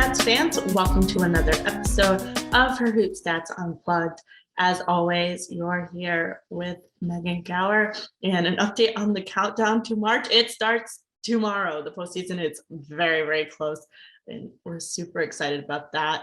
Stats fans, welcome to another episode of Her Hoop Stats Unplugged. As always, you're here with Megan Gauer and an update on the countdown to March. It starts tomorrow. The postseason is very, very close, and we're super excited about that.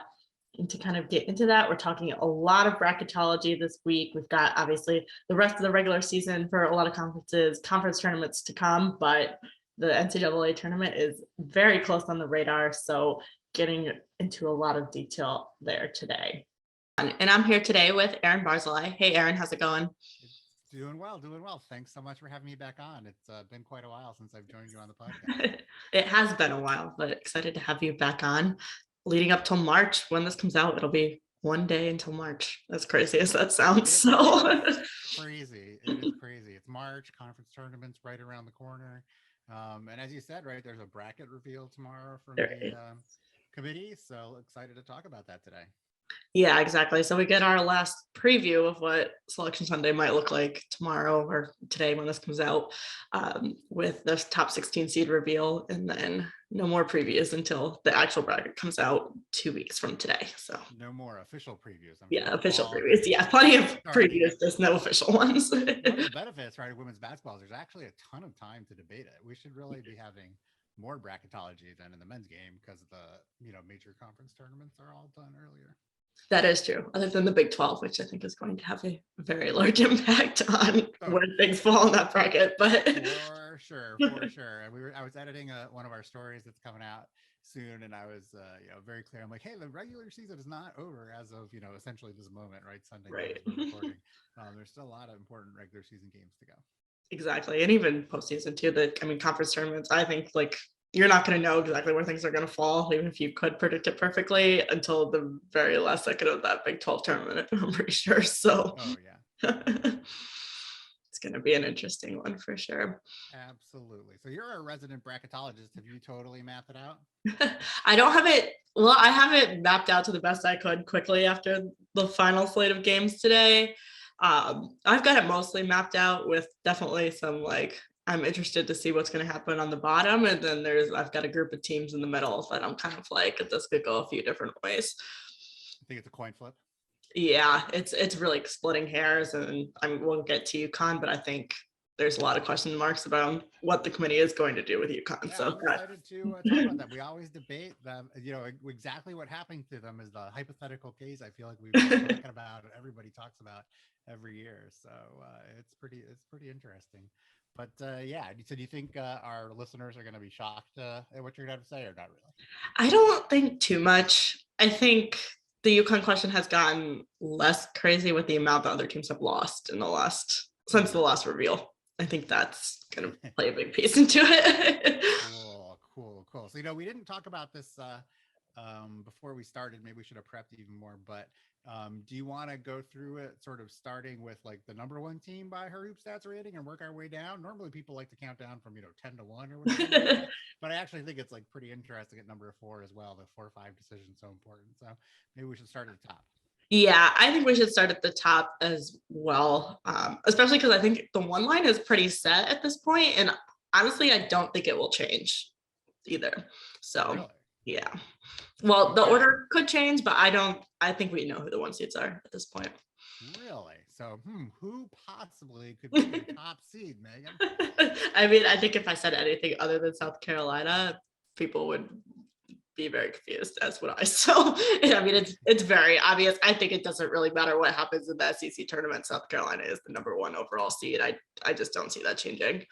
And to kind of get into that, we're talking a lot of bracketology this week. We've got obviously the rest of the regular season for a lot of conference tournaments to come, but the NCAA tournament is very close on the radar. So getting into a lot of detail there today. And I'm here today with Aaron Barzilai. Hey, Aaron, how's it going? Doing well. Thanks so much for having me back on. It's been quite a while since I've joined you on the podcast. It has been a while, but excited to have you back on. Leading up till March, when this comes out, it'll be one day until March. As crazy as that sounds. Crazy. It is crazy. It's March, conference tournaments right around the corner. And as you said, right, there's a bracket reveal tomorrow from the committee. So excited to talk about that today. Yeah, exactly. So we get our last preview of what Selection Sunday might look like tomorrow or today when this comes out, with the top 16 seed reveal, and then no more previews until the actual bracket comes out 2 weeks from today. So no more official previews. Official previews. Yeah, plenty of previews, just no official ones. One of the benefits, right, of women's basketball is there's actually a ton of time to debate it. We should really be having more bracketology than in the men's game because the major conference tournaments are all done earlier. That is true, other than the Big 12, which I think is going to have a very large impact on where things fall in that bracket. But for sure. And I was editing one of our stories that's coming out soon, and I was very clear. I'm like, hey, the regular season is not over as of essentially this moment, right? Sunday, right? We're recording. There's still a lot of important regular season games to go. Exactly, and even postseason too. Conference tournaments. I think you're not going to know exactly where things are going to fall, even if you could predict it perfectly, until the very last second of that Big 12 tournament, I'm pretty sure. So, it's going to be an interesting one for sure. Absolutely. So you're a resident bracketologist. Have you totally mapped it out? I don't have it. Well, I have it mapped out to the best I could quickly after the final slate of games today. I've got it mostly mapped out with definitely some I'm interested to see what's going to happen on the bottom. And then I've got a group of teams in the middle that I'm kind of this could go a few different ways. I think it's a coin flip. Yeah, it's really splitting hairs, and we'll get to UConn, but I think there's a lot of question marks about what the committee is going to do with UConn. Yeah, so I'm excited to talk about that. We always debate them. Exactly what happened to them is the hypothetical case. I feel like we've been talking about, everybody talks about every year. So it's pretty interesting. But so do you think our listeners are going to be shocked at what you're going to have to say, or not really? I don't think too much. I think the UConn question has gotten less crazy with the amount that other teams have lost since the last reveal. I think that's going to play a big piece into it. Cool. So, we didn't talk about this before we started. Maybe we should have prepped even more, but do you want to go through it sort of starting with the number one team by her hoop stats rating and work our way down? Normally people like to count down from 10 to 1 or whatever, but I actually think it's pretty interesting at number 4 as well. The 4-5 decision is so important, so maybe we should start at the top. Yeah, I think we should start at the top as well, especially because I think the one line is pretty set at this point, and honestly I don't think it will change either. So really? Yeah. Well, the order could change, but I think we know who the 1 seeds are at this point. Really? So, who possibly could be the top seed, Megan? I mean, I think if I said anything other than South Carolina, people would be very confused, as would I. So, I mean, it's very obvious. I think it doesn't really matter what happens in the SEC tournament. South Carolina is the number 1 overall seed. I just don't see that changing.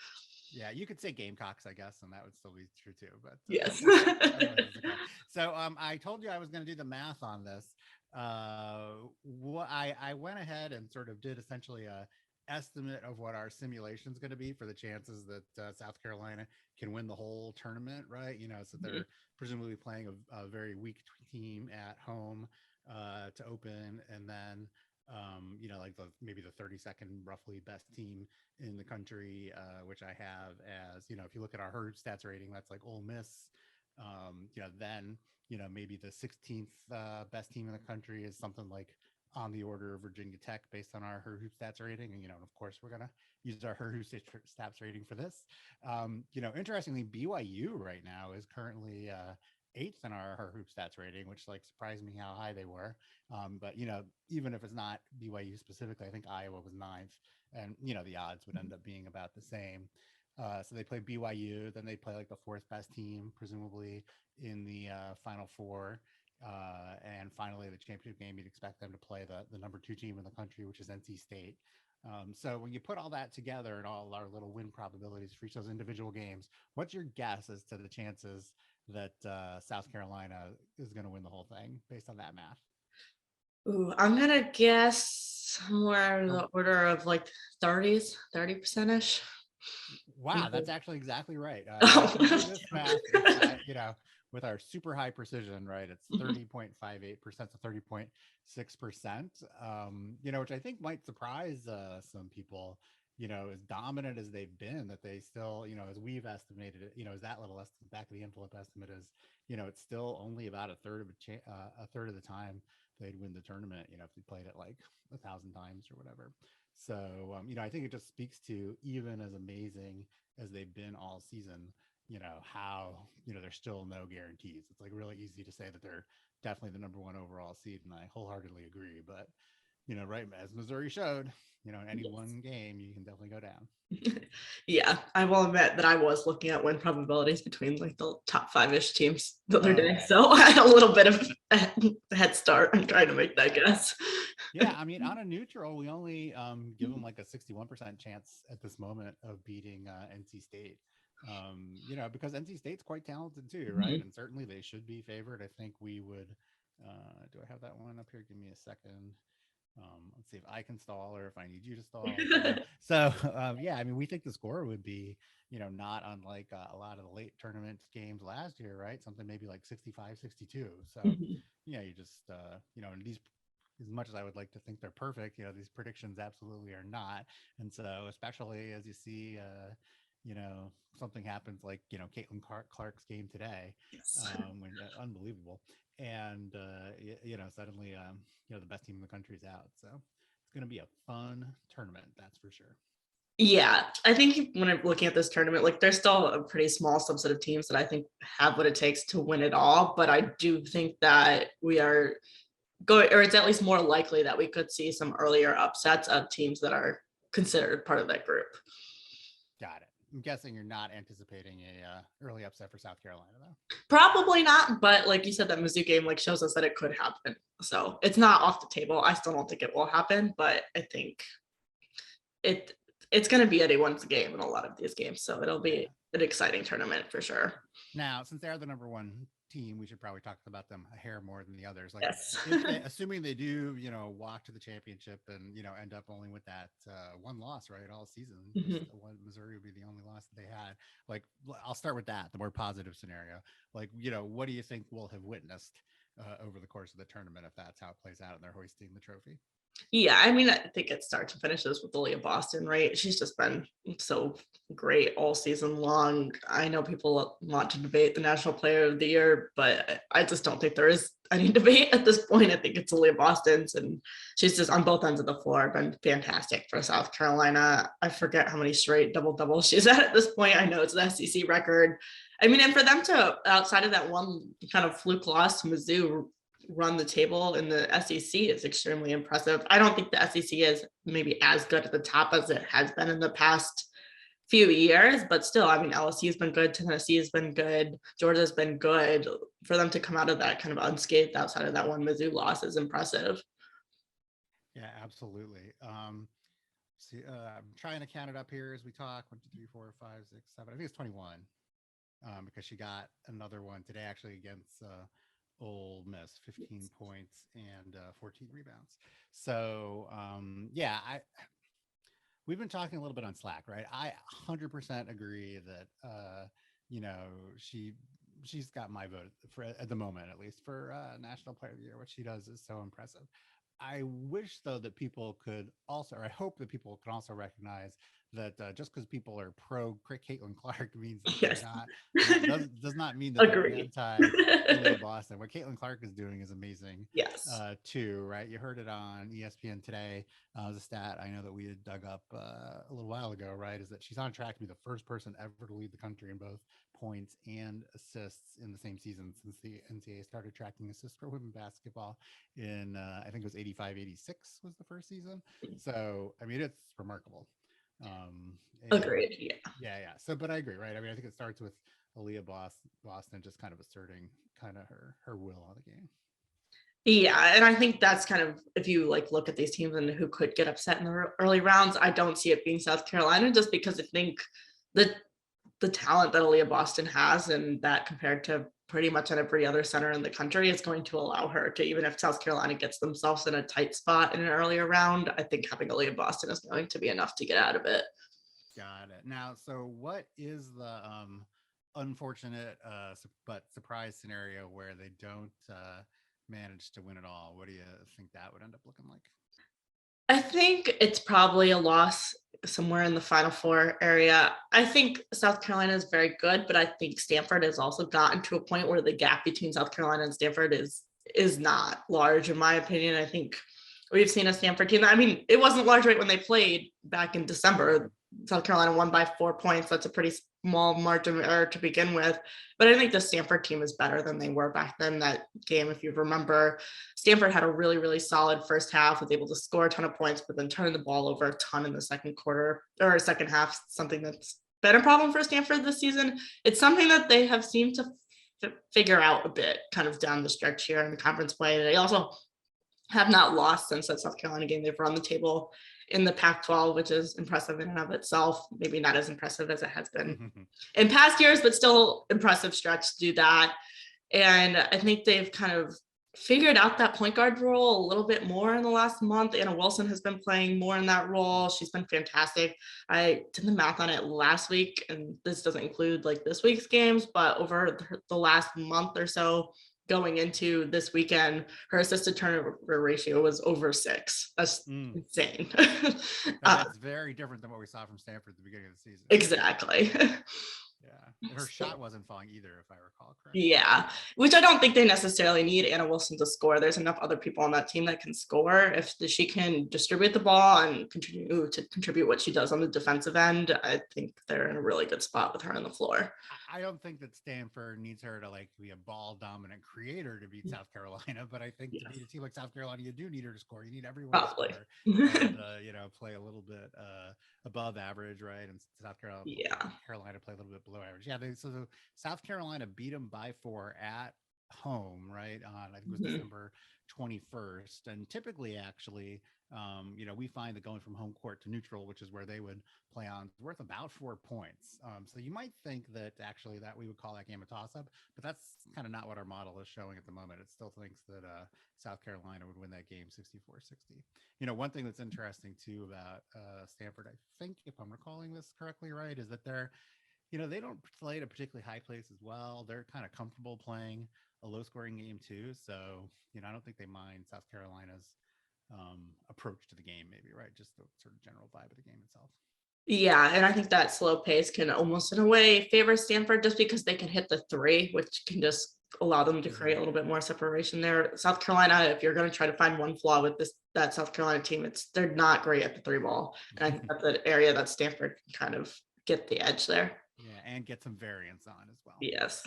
Yeah, you could say Gamecocks, I guess, and that would still be true too. But yes. Okay. So I told you I was going to do the math on this. I went ahead and sort of did essentially a estimate of what our simulation is going to be for the chances that South Carolina can win the whole tournament, right? So they're presumably playing a very weak team at home to open, and then maybe the 32nd roughly best team in the country, which I have as if you look at our herd stats rating, that's Ole Miss. Then maybe the 16th best team in the country is something on the order of Virginia Tech based on our her hoop stats rating, and of course we're gonna use our her hoop stats rating for this. Interestingly, BYU right now is currently 8th in our hoop stats rating, which like surprised me how high they were. But even if it's not BYU specifically, I think Iowa was 9th, and the odds would end up being about the same. So they play BYU, then they play like the 4th best team, presumably in the Final Four. And finally, the championship game, you'd expect them to play the number 2 team in the country, which is NC State. So when you put all that together and all our little win probabilities for each of those individual games, what's your guess as to the chances that South Carolina is going to win the whole thing based on that math? Ooh, I'm gonna guess somewhere in the order of like 30% ish. Wow, that's actually exactly right. Oh. Do this math, with our super high precision, right? It's 30.58% to 30.6%, which I think might surprise some people, as dominant as they've been, that they still, as we've estimated it, as that little back of the envelope estimate is, it's still only about a third of the time they'd win the tournament, if they played it like 1,000 times or whatever. So, I think it just speaks to, even as amazing as they've been all season, how, there's still no guarantees. It's like really easy to say that they're definitely the number 1 overall seed, and I wholeheartedly agree. But, right, as Missouri showed, in any one game, you can definitely go down. Yeah, I will admit that I was looking at win probabilities between like the top 5-ish teams the other day. Okay. So I had a little bit of a head start. I'm trying to make that guess. Yeah, I mean, on a neutral, we only give them like a 61% chance at this moment of beating NC State. Because NC State's quite talented too, right? And certainly they should be favored. I think we would. Do I have that one up here? Give me a second. Let's see if I can stall or if I need you to stall. So yeah, I mean, we think the score would be, not unlike a lot of the late tournament games last year, right? Something maybe like 65-62. So you just, and these, as much as I would like to think they're perfect, these predictions absolutely are not. And so, especially as you see, something happens like, Caitlin Clark's game today, Yes. when unbelievable. And, suddenly, the best team in the country is out. So it's going to be a fun tournament. That's for sure. Yeah, I think when I'm looking at this tournament, like there's still a pretty small subset of teams that I think have what it takes to win it all. But I do think that we are going, or it's at least more likely that we could see some earlier upsets of teams that are considered part of that group. Got it. I'm guessing you're not anticipating a early upset for South Carolina, though. Probably not, but like you said, that Mizzou game like shows us that it could happen. So it's not off the table. I still don't think it will happen, but I think it's going to be anyone's game in a lot of these games. So it'll be an exciting tournament for sure. Now, since they're the number 1 team, we should probably talk about them a hair more than the others. Like, Yes. assuming they do, walk to the championship and, end up only with that 1 loss, right, all season. Missouri would be the only loss that they had. Like, I'll start with that, the more positive scenario. Like, what do you think we'll have witnessed over the course of the tournament if that's how it plays out and they're hoisting the trophy? Yeah, I mean, I think it starts and finishes with Aaliyah Boston, right? She's just been so great all season long. I know people want to debate the National Player of the Year, but I just don't think there is any debate at this point. I think it's Aaliyah Boston's, and she's just on both ends of the floor been fantastic for South Carolina. I forget how many straight double doubles she's at this point. I know it's an SEC record. I mean, and for them to, outside of that one kind of fluke loss to Mizzou, run the table in the SEC is extremely impressive. I don't think the SEC is maybe as good at the top as it has been in the past few years, but still, I mean, LSU has been good, Tennessee has been good, Georgia's been good. For them to come out of that kind of unscathed outside of that one Mizzou loss is impressive. Yeah, absolutely. See, I'm trying to count it up here as we talk. 1, 2, 3, 4, 5, 6, 7. I think it's 21. Because she got another one today, actually, against Ole Miss, 15 points and 14 rebounds. So yeah, we've been talking a little bit on Slack, right? I 100% agree that she's got my vote for, at the moment, at least, for National Player of the Year. What she does is so impressive. I wish, though, that people could also, or I hope that people can also recognize that just because people are pro Caitlin Clark means that Yes. they're not does not mean that they're Agree. anti Aaliyah Boston. What Caitlin Clark is doing is amazing Yes. too, right? You heard it on ESPN today. The stat I know that we had dug up a little while ago, right, is that she's on track to be the first person ever to lead the country in both points and assists in the same season since the NCAA started tracking assists for women basketball in I think it was 85-86 was the first season. So I mean, it's remarkable. And Agreed. Yeah. yeah. So, but I agree, right? I mean, I think it starts with Aaliyah Boston just kind of asserting kind of her will on the game. Yeah, and I think that's kind of, if you like look at these teams and who could get upset in the early rounds, I don't see it being South Carolina, just because I think the talent that Aaliyah Boston has, and that compared to pretty much every other center in the country, is going to allow her to, even if South Carolina gets themselves in a tight spot in an earlier round, I think having Aaliyah Boston is going to be enough to get out of it. Got it. Now, so what is the unfortunate but surprise scenario where they don't manage to win it all? What do you think that would end up looking like? I think it's probably a loss somewhere in the Final Four area. I think South Carolina is very good, but I think Stanford has also gotten to a point where the gap between South Carolina and Stanford is not large, in my opinion. I think we've seen a Stanford team. I mean, it wasn't large right when they played back in December. South Carolina won by 4 points. That's a pretty small margin of error to begin with. But I think the Stanford team is better than they were back then. That game, if you remember, Stanford had a really, really solid first half, was able to score a ton of points, but then turn the ball over a ton in the second quarter or second half, something that's been a problem for Stanford this season. It's something that they have seemed to figure out a bit kind of down the stretch here in the conference play. They also have not lost since that South Carolina game. They've run the table in the Pac-12, which is impressive in and of itself. Maybe not as impressive as it has been in past years, but still impressive stretch to do that. And I think they've kind of figured out that point guard role a little bit more in the last month. Anna Wilson has been playing more in that role. She's been fantastic. I did the math on it last week, and this doesn't include like this week's games, but over the last month or so, going into this weekend, her assisted turnover ratio was over 6. That's insane. That's very different than what we saw from Stanford at the beginning of the season. Exactly. Yeah, and her shot wasn't falling either, if I recall correctly. Yeah, which I don't think they necessarily need Anna Wilson to score. There's enough other people on that team that can score. If she can distribute the ball and continue to contribute what she does on the defensive end, I think they're in a really good spot with her on the floor. I don't think that Stanford needs her to like be a ball dominant creator to beat South Carolina, but I think to beat a team like South Carolina, you do need her to score. You need everyone to score and play a little bit above average, right? And South Carolina, Carolina play a little bit below average. Yeah, so South Carolina beat them by 4 at home, right? On I think it was December 21st, and typically, actually, we find that going from home court to neutral, which is where they would play on, is worth about 4 points. So you might think that actually that we would call that game a toss-up, but that's kind of not what our model is showing at the moment. It still thinks that South Carolina would win that game 64-60. One thing that's interesting too about Stanford, I think, if I'm recalling this correctly, right, is that they don't play at a particularly high place as well. They're kind of comfortable playing a low-scoring game too. So, I don't think they mind South Carolina's approach to the game, maybe, right? Just the sort of general vibe of the game itself. Yeah, and I think that slow pace can almost in a way favor Stanford just because they can hit the 3, which can just allow them to create a little bit more separation there. South Carolina, if you're going to try to find one flaw with that South Carolina team, they're not great at the 3 ball. And I think that's an area that Stanford can kind of get the edge there. Yeah, and get some variance on as well. Yes.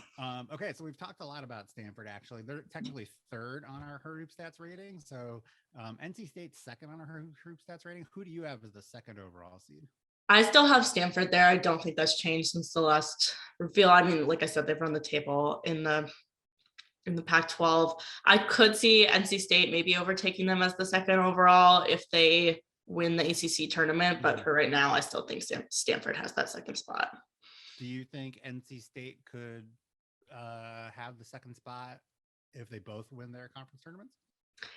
Okay, so we've talked a lot about Stanford, actually. They're technically 3rd on our Hoop Stats rating. So NC State's 2nd on our Hoop Stats rating. Who do you have as the 2nd overall seed? I still have Stanford there. I don't think that's changed since the last reveal. I mean, like I said, they've run the table in the Pac-12. I could see NC State maybe overtaking them as the 2nd overall if they win the ACC tournament. But for right now, I still think Stanford has that 2nd spot. Do you think NC State could have the 2nd spot if they both win their conference tournaments?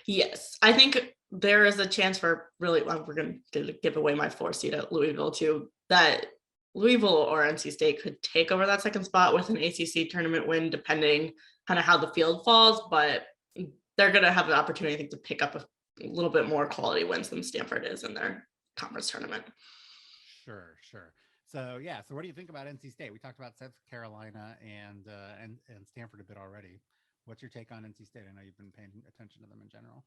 Yes, I think there is a chance for we're going to give away my 4 seed at Louisville too, that Louisville or NC State could take over that 2nd spot with an ACC tournament win, depending kind of how the field falls, but they're going to have the opportunity, I think, to pick up a little bit more quality wins than Stanford is in their conference tournament. Sure. So yeah, so what do you think about NC State? We talked about South Carolina and Stanford a bit already. What's your take on NC State? I know you've been paying attention to them in general.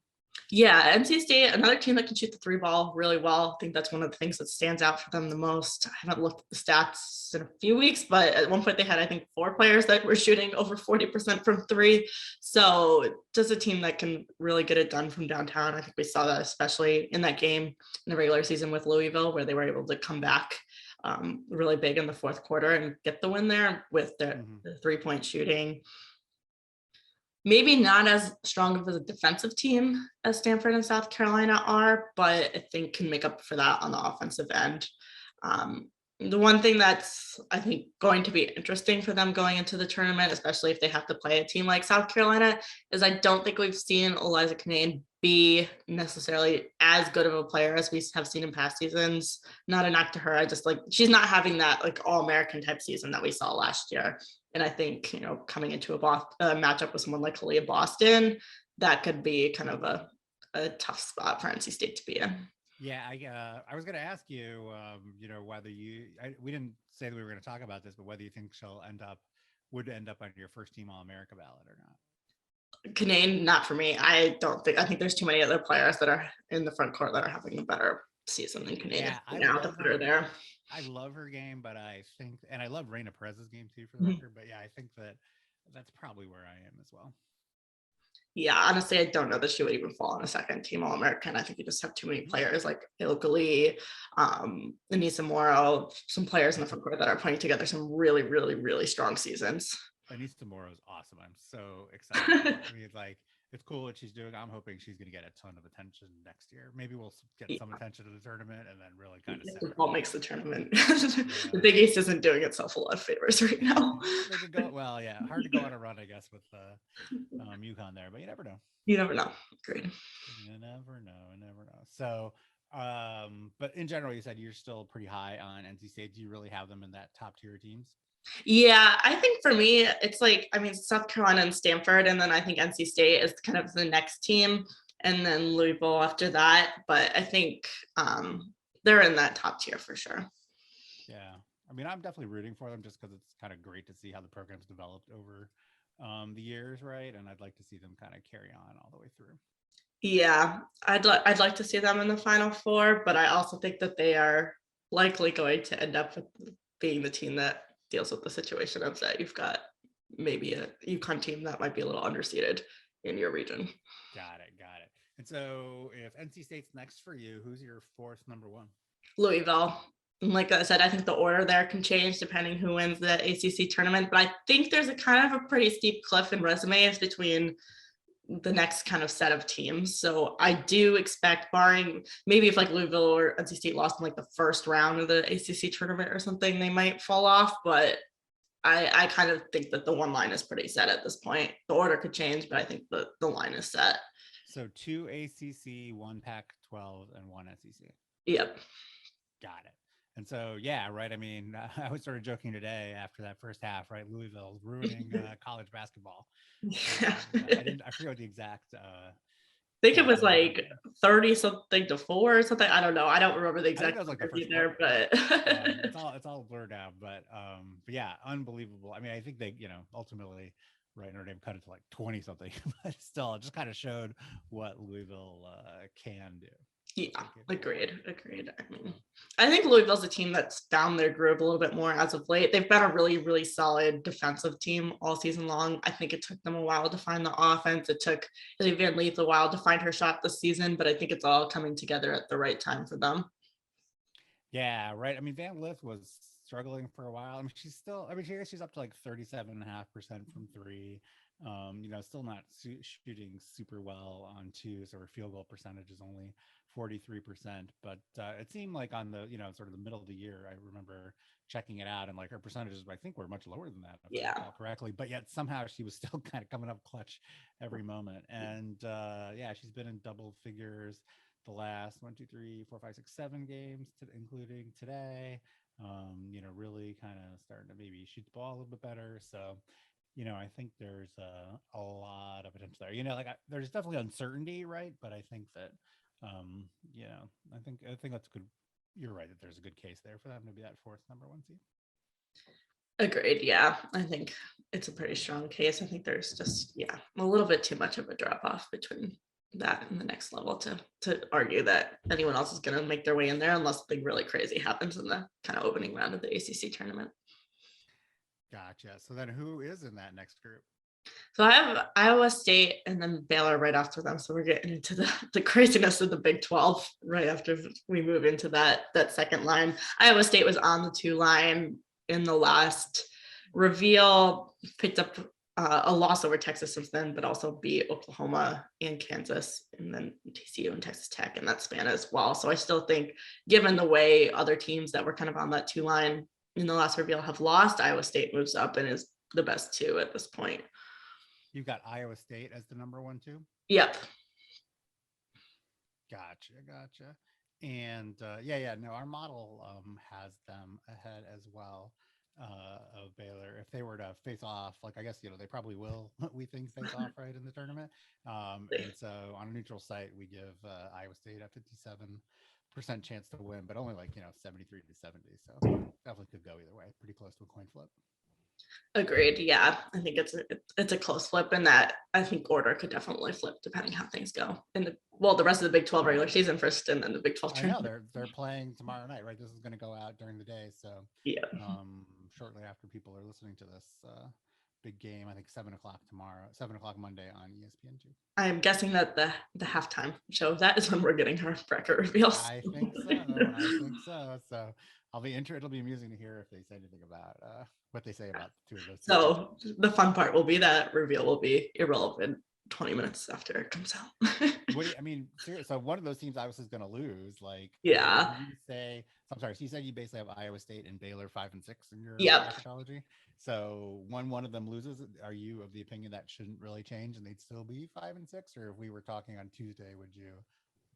Yeah, NC State, another team that can shoot the three ball really well. I think that's one of the things that stands out for them the most. I haven't looked at the stats in a few weeks, but at one point they had, I think, 4 players that were shooting over 40% from three. So just a team that can really get it done from downtown. I think we saw that especially in that game in the regular season with Louisville, where they were able to come back really big in the fourth quarter and get the win there with the 3-point shooting. Maybe not as strong of a defensive team as Stanford and South Carolina are, but I think can make up for that on the offensive end. The one thing that's, I think, going to be interesting for them going into the tournament, especially if they have to play a team like South Carolina, is I don't think we've seen Eliza Canane be necessarily as good of a player as we have seen in past seasons. Not a knock to her. I just she's not having that all-American type season that we saw last year. And I think, coming into a matchup with someone like Kalia Boston, that could be kind of a tough spot for NC State to be in. Yeah, I was going to ask you, whether we didn't say that we were going to talk about this, but whether you think she'll would end up on your first team All-America ballot or not. Canane, not for me. I think there's too many other players that are in the front court that are having a better season than Canane. Yeah, I love her there. I love her game, but I think, and I love Reina Perez's game too, for the record. But yeah, I think that's probably where I am as well. Yeah, honestly, I don't know that she would even fall on a second team All-American. I think you just have too many players like Ilkali, Anissa Morrow, some players in the front court that are putting together some really, really, really strong seasons. Anissa Morrow is awesome. I'm so excited. I mean, it's cool what she's doing. I'm hoping she's going to get a ton of attention next year. Maybe we'll get some attention to the tournament and then really kind of set what makes the tournament. The Big East isn't doing itself a lot of favors right now. They could go, well, yeah, hard to go on a run, I guess, with UConn there, but you never know. You never know. Great. You never know. So, but in general, you said you're still pretty high on NC State. Do you really have them in that top tier teams? Yeah, I think for me, it's South Carolina and Stanford, and then I think NC State is kind of the next team, and then Louisville after that. But I think they're in that top tier for sure. Yeah, I mean, I'm definitely rooting for them just because it's kind of great to see how the program's developed over the years, right? And I'd like to see them kind of carry on all the way through. Yeah, I'd like to see them in the Final Four, but I also think that they are likely going to end up with being the team that deals with the situation of that you've got maybe a UConn team that might be a little underseeded in your region. Got it. And so if NC State's next for you, who's your fourth number one? Louisville. And like I said, I think the order there can change depending who wins the ACC tournament, but I think there's a kind of a pretty steep cliff in resumes between the next kind of set of teams. So I do expect, barring maybe if Louisville or NC State lost in the first round of the ACC tournament or something, they might fall off. But I kind of think that the one line is pretty set at this point. The order could change, but I think the line is set. So 2 ACC, 1 Pac-12, and 1 SEC. Yep. Got it. And so, yeah, right. I mean, I was sort of joking today after that first half, right? Louisville's ruining college basketball. Yeah. I forget what the exact. I think it was 30 something to 4 or something. I don't know. I don't remember the exact there, but it's all blurred out. But yeah, unbelievable. I mean, I think they, ultimately, right, Notre Dame cut it to 20 something, but still, it just kind of showed what Louisville can do. Yeah, agreed. I think Louisville's a team that's found their groove a little bit more as of late. They've been a really, really solid defensive team all season long. I think it took them a while to find the offense. It took Haley Van Leith a while to find her shot this season, but I think it's all coming together at the right time for them. Yeah, right. I mean, Van Leith was struggling for a while. I mean, she's up to 37.5% from three. Still not shooting super well on two, so her field goal percentage is only 43%, but it seemed on the sort of the middle of the year, I remember checking it out, and her percentages I think were much lower than that, if I recall correctly, but yet somehow she was still kind of coming up clutch every moment. And she's been in double figures the last 1, 2, 3, 4, 5, 6, 7 games, including today. Really kind of starting to maybe shoot the ball a little bit better. So I think there's a lot of potential there. There's definitely uncertainty, right? But I think that I think that's good you're right that there's a good case there for them to be that fourth number one seed. Agreed. Yeah, I think it's a pretty strong case. I think there's just a little bit too much of a drop off between that and the next level to argue that anyone else is going to make their way in there unless something really crazy happens in the kind of opening round of the ACC tournament. Gotcha. So then who is in that next group? So I have Iowa State and then Baylor right after them. So we're getting into the craziness of the Big 12 right after we move into that second line. Iowa State was on the 2 line in the last reveal, picked up a loss over Texas since then, but also beat Oklahoma and Kansas, and then TCU and Texas Tech in that span as well. So I still think, given the way other teams that were kind of on that 2 line in the last reveal have lost, Iowa State moves up and is the best 2 at this point. You've got Iowa State as the number 1, 2? Yep. Gotcha. And no, our model has them ahead as well of Baylor. If they were to face off, like, I guess, they probably will, we think, face off right in the tournament. And so on a neutral site, we give Iowa State a 57% chance to win, but only 73 to 70. So definitely could go either way. Pretty close to a coin flip. Agreed. Yeah, I think it's a close flip, and that I think order could definitely flip depending how things go in the rest of the Big 12 regular season first, and then the Big 12 tournament. I know they're playing tomorrow night, right? This is going to go out during the day, so shortly after people are listening to this big game, I think 7:00 tomorrow, 7:00 Monday on ESPN2. I'm guessing that the halftime show of that is when we're getting our bracket reveals. I think so. So it'll be amusing to hear if they say anything about what they say about the 2 of those. So the fun part will be that reveal will be irrelevant 20 minutes after it comes out. Seriously, so one of those teams obviously is going to lose. So you said you basically have Iowa State and Baylor 5 and 6 in your bracketology. So when one of them loses, are you of the opinion that shouldn't really change and they'd still be 5 and 6? Or if we were talking on Tuesday, would you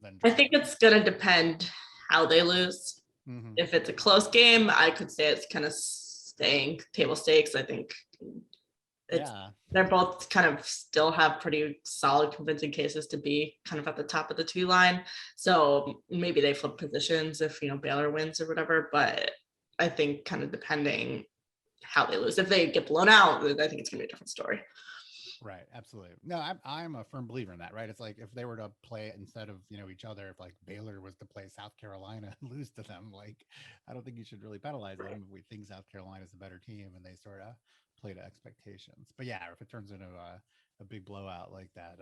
then? I think it's going to depend how they lose. Mm-hmm. If it's a close game, I could say it's kind of staying table stakes. I think they're both kind of still have pretty solid convincing cases to be kind of at the top of the 2 line. So maybe they flip positions if Baylor wins or whatever, but I think kind of depending how they lose. If they get blown out, I think it's gonna be a different story. Right, absolutely. No, I'm a firm believer in that, right? It's like if they were to play it instead of each other, if Baylor was to play South Carolina and lose to them, I don't think you should really penalize them if we think South Carolina is a better team and they sort of play to expectations. But yeah, if it turns into a big blowout like that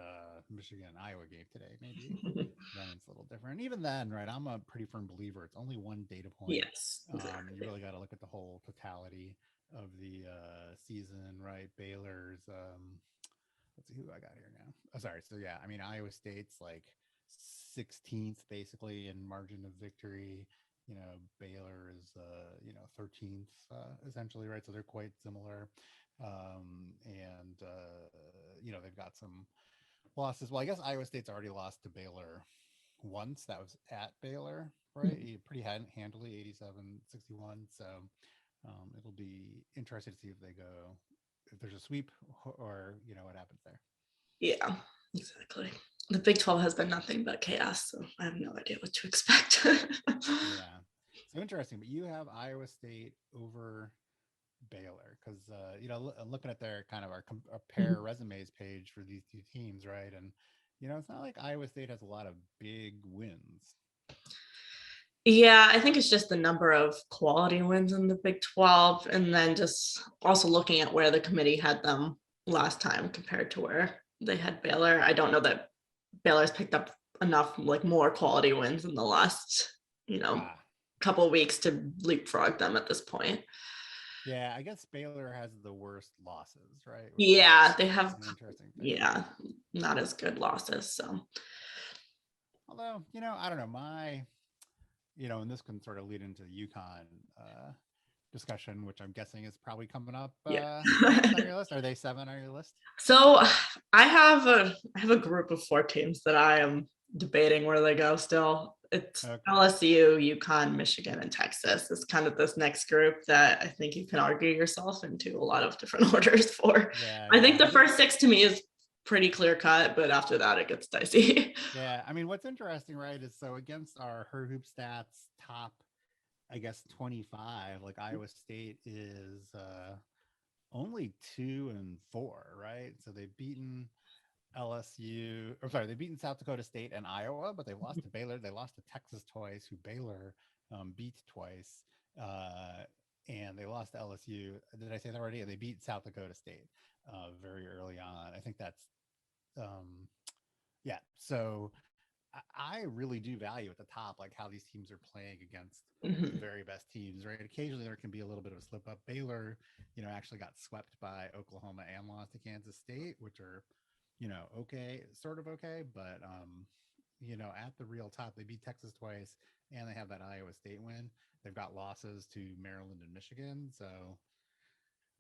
Michigan Iowa game today, maybe then it's a little different. And even then, right, I'm a pretty firm believer it's only one data point. Yes, exactly. You really got to look at the whole totality of the season, right? Baylor's let's see who I got here now. Oh, sorry. So yeah, Iowa State's 16th basically in margin of victory. Baylor is 13th essentially, right? So they're quite similar. And they've got some losses. Well, I guess Iowa State's already lost to Baylor once. That was at Baylor, right? Mm-hmm. Pretty handily, 87-61. So it'll be interesting to see if there's a sweep or what happens there. Yeah, exactly. The Big 12 has been nothing but chaos, so I have no idea what to expect. Yeah, so interesting. But you have Iowa State over Baylor because looking at their kind of our compare resumes page for these 2 teams, right? And it's not like Iowa State has a lot of big wins. Yeah, I think it's just the number of quality wins in the Big 12, and then just also looking at where the committee had them last time compared to where they had Baylor. I don't know that Baylor's picked up enough more quality wins in the last couple of weeks to leapfrog them at this point. Yeah, I guess Baylor has the worst losses, right? Yeah, they have not as good losses. So although I don't know, and this can sort of lead into the UConn discussion, which I'm guessing is probably coming up on your list. Are they 7 on your list? So I have a group of 4 teams that I am debating where they go still. It's LSU, UConn, Michigan, and Texas. It's kind of this next group that I think you can argue yourself into a lot of different orders for. I think the first 6 to me is pretty clear cut, but after that it gets dicey. Yeah, what's interesting, right, is so against our Her Hoop Stats top I guess 25. Like Iowa State is only 2-4, right? So they've beaten LSU, or sorry, they've beaten South Dakota State and Iowa, but they lost to Baylor. They lost to Texas twice, who Baylor beat twice, and they lost to LSU. Did I say that already? They beat South Dakota State very early on. I think that's yeah. So I really do value at the top, like how these teams are playing against the Mhm. very best teams, right? Occasionally there can be a little bit of a slip up. Baylor, actually got swept by Oklahoma and lost to Kansas State, which are, okay, sort of okay, but at the real top, they beat Texas twice and they have that Iowa State win. They've got losses to Maryland and Michigan. So,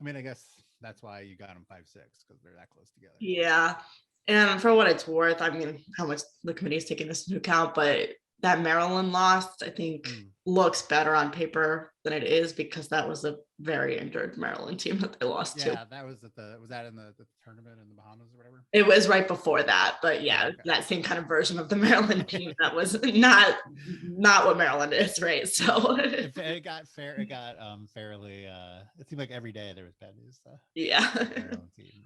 I mean, I guess that's why you got them 5-6 because they're that close together. Yeah. And for what it's worth, I mean, how much the committee is taking this into account, but that Maryland loss, I think, looks better on paper than it is because that was a very injured Maryland team that they lost to. Yeah, that was was that in the tournament in the Bahamas or whatever? It was right before that, but yeah, Okay. that same kind of version of the Maryland team that was not what Maryland is, right? So it got fair. It got fairly. It seemed like every day there was bad news. yeah. Maryland team.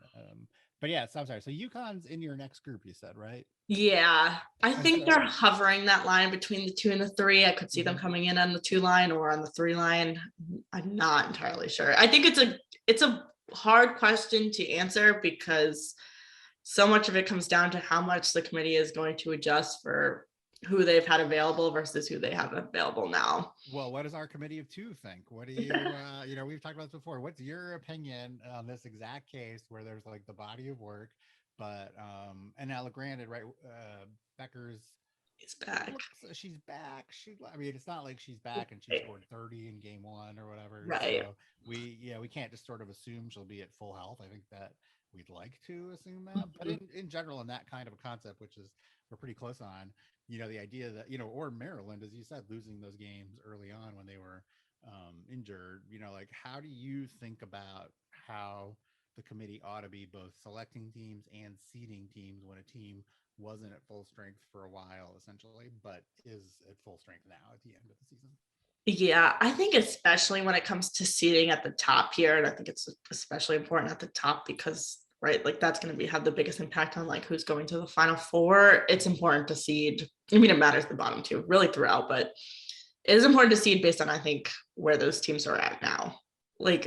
But yeah, so I'm sorry. So UConn's in your next group, you said, right? Yeah, I And think so, they're hovering that line between the 2 and the 3. I could see them coming in on the 2 line or on the 3 line. I'm not entirely sure. I think it's a hard question to answer because so much of it comes down to how much the committee is going to adjust for who they've had available versus who they have available now. well, what does our committee of 2 think? What do we've talked about this before. What's your opinion on this exact case where there's like the body of work, but and now granted, right? Becker's He's back. She's back. I mean, it's not like she's back and she scored 30 in game 1 or whatever. Right. So we can't just sort of assume she'll be at full health. I think that we'd like to assume that, but in general, in that kind of a concept, which is we're pretty close on, the idea that, or Maryland, as you said, losing those games early on when they were injured, like how do you think about how the committee ought to be both selecting teams and seeding teams when a team wasn't at full strength for a while, essentially, but is at full strength now at the end of the season? Yeah, I think especially when it comes to seating at the top here, and I think it's especially important at the top because, right, like that's going to have the biggest impact on like who's going to the Final Four. It's important to seed. I mean, it matters the bottom two really throughout, but it is important to seed based on, I think, where those teams are at now. Like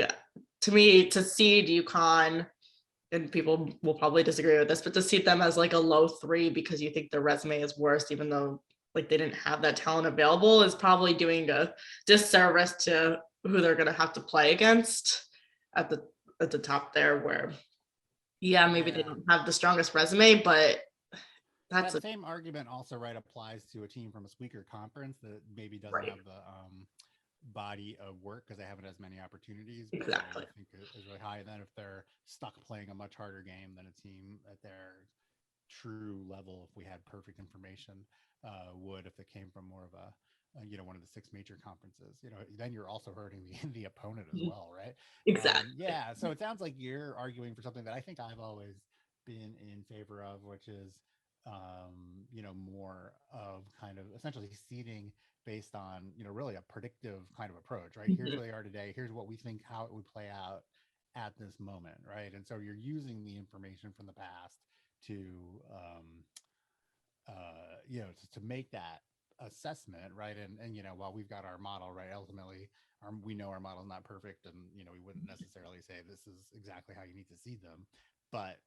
to me, to seed UConn, and people will probably disagree with this, but to seed them as like a low 3 because you think their resume is worse, even though like they didn't have that talent available, is probably doing a disservice to who they're going to have to play against at the top there, where maybe they don't have the strongest resume, but that's that same argument also applies to a team from a weaker conference that maybe doesn't have the body of work because they haven't as many opportunities. Exactly. I think is really high. And then if they're stuck playing a much harder game than a team at their true level, if we had perfect information, would if it came from more of a one of the 6 major conferences, then you're also hurting the opponent as well, right? Exactly. Yeah. So it sounds like you're arguing for something that I think I've always been in favor of, which is more of kind of essentially seeding based on really a predictive kind of approach, right? Here's where they are today, here's what we think how it would play out at this moment, right? And so you're using the information from the past to to make that assessment, right? And while we've got our model, right, ultimately we know our model is not perfect, and we wouldn't necessarily say this is exactly how you need to see them, but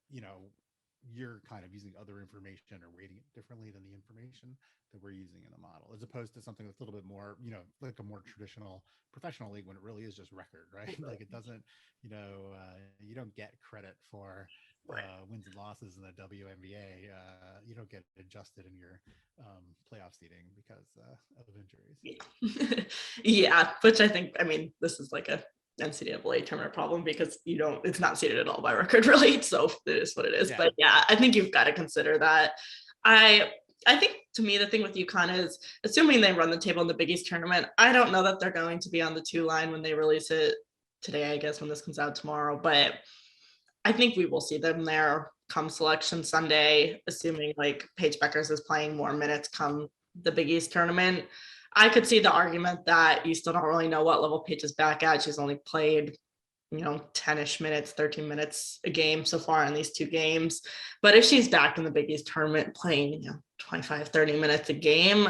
you're kind of using other information or weighting it differently than the information that we're using in the model, as opposed to something that's a little bit more, like a more traditional professional league when it really is just record, right? Like it doesn't, you don't get credit for wins and losses in the WNBA. You don't get adjusted in your playoff seeding because of injuries. Yeah, which I think, I mean, this is like a NCAA tournament problem because it's not seeded at all by record, really. So it is what it is. Yeah. But yeah, I think you've got to consider that. I think to me, the thing with UConn is, assuming they run the table in the Big East tournament, I don't know that they're going to be on the 2 line when they release it today, I guess, when this comes out tomorrow. But I think we will see them there come Selection Sunday, assuming like Paige Beckers is playing more minutes come the Big East tournament. I could see the argument that you still don't really know what level Paige is back at. She's only played 10-ish minutes, 13 minutes a game so far in these 2 games. But if she's back in the Big East tournament playing, 25, 30 minutes a game,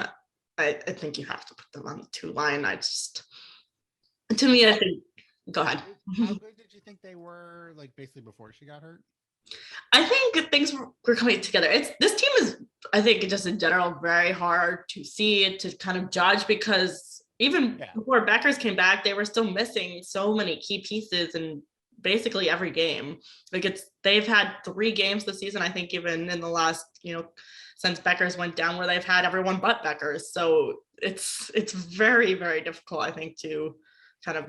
I think you have to put them on the 2 line. To me, I think, go ahead. How good did you think they were, like, basically before she got hurt? I think things were coming together. This team is, I think, just in general, very hard to see, to kind of judge, because even before Beckers came back, they were still missing so many key pieces in basically every game. Like they've had 3 games this season, I think, even in the last, since Beckers went down, where they've had everyone but Beckers. So it's very, very difficult, I think, to kind of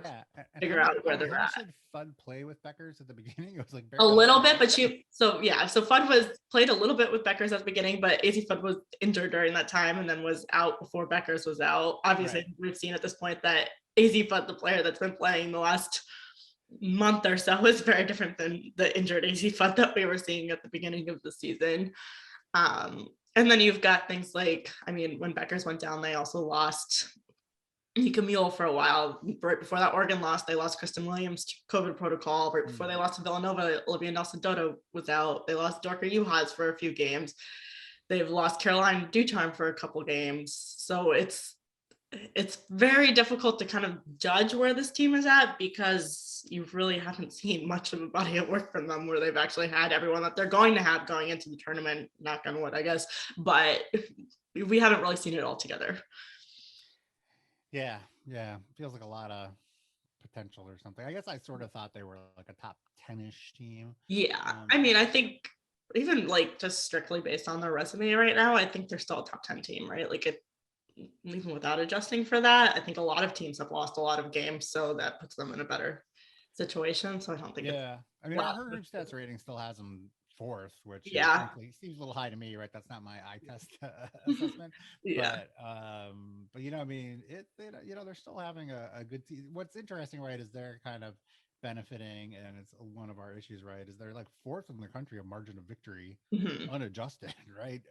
figure out where they're at. Did Fudd play with Beckers at the beginning? It was like a little bit, but so Fudd played a little bit with Beckers at the beginning, but AZ Fudd was injured during that time and then was out before Beckers was out. Obviously, we've seen at this point that AZ Fudd, the player that's been playing the last month or so, is very different than the injured AZ Fudd that we were seeing at the beginning of the season. And then you've got things like, when Beckers went down, they also lost Nika Mule for a while. Right before that Oregon loss, they lost Kristen Williams to COVID protocol. Right before they lost to Villanova, Olivia Nelson-Dodo was out. They lost Dorka Juhas for a few games. They've lost Caroline Ducharme for a couple games. So it's very difficult to kind of judge where this team is at, because you really haven't seen much of a body of work from them where they've actually had everyone that they're going to have going into the tournament, knock on wood, I guess. But we haven't really seen it all together. Yeah. Feels like a lot of potential or something. I guess I sort of thought they were like a top 10-ish team. Yeah. I think even like just strictly based on their resume right now, I think they're still a top 10 team, right? Like even without adjusting for that, I think a lot of teams have lost a lot of games, so that puts them in a better situation. So I don't think our Herd Stats rating still has them 4th, which frankly seems a little high to me, right? That's not my eye test assessment. But they're still having a good season. What's interesting, right, is they're kind of benefiting, and it's one of our issues, right, is they're like 4th in the country of margin of victory, unadjusted, right?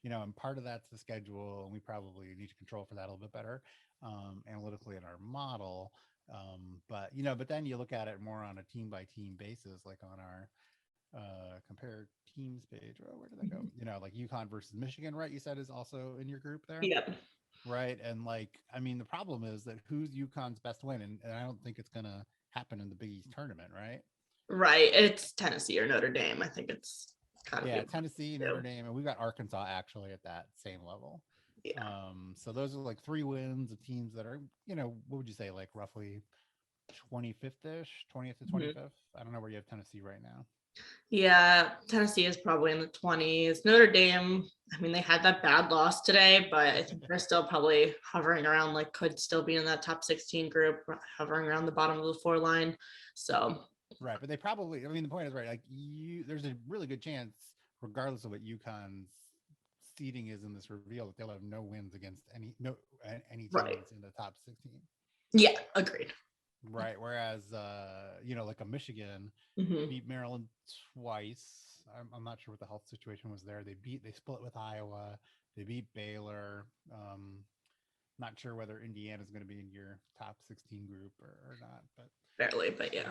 And part of that's the schedule, and we probably need to control for that a little bit better analytically in our model. But then you look at it more on a team by team basis, like on our compare teams page. Oh, where did that go? Like UConn versus Michigan, right? You said is also in your group there. Yep. Right. And the problem is that who's UConn's best win, and I don't think it's gonna happen in the Big East tournament, right? Right. It's Tennessee or Notre Dame. I think it's kind of Tennessee, Notre Dame, and we've got Arkansas actually at that same level. So those are like 3 wins of teams that are, what would you say, like roughly 25th-ish, 20th to 25th? I don't know where you have Tennessee right now. Yeah, Tennessee is probably in the 20s. Notre Dame, they had that bad loss today, but I think they're still probably hovering around, like could still be in that top 16 group, hovering around the bottom of the 4 line. So right, but they probably, the point is, right, like there's a really good chance, regardless of what UConn's seeding is in this reveal, that they'll have no wins against any team that's in the top 16. Yeah, agreed. Right. Whereas, like a Michigan beat Maryland twice. I'm not sure what the health situation was there. They split with Iowa. They beat Baylor. Not sure whether Indiana is going to be in your top 16 group or not, but barely, but yeah.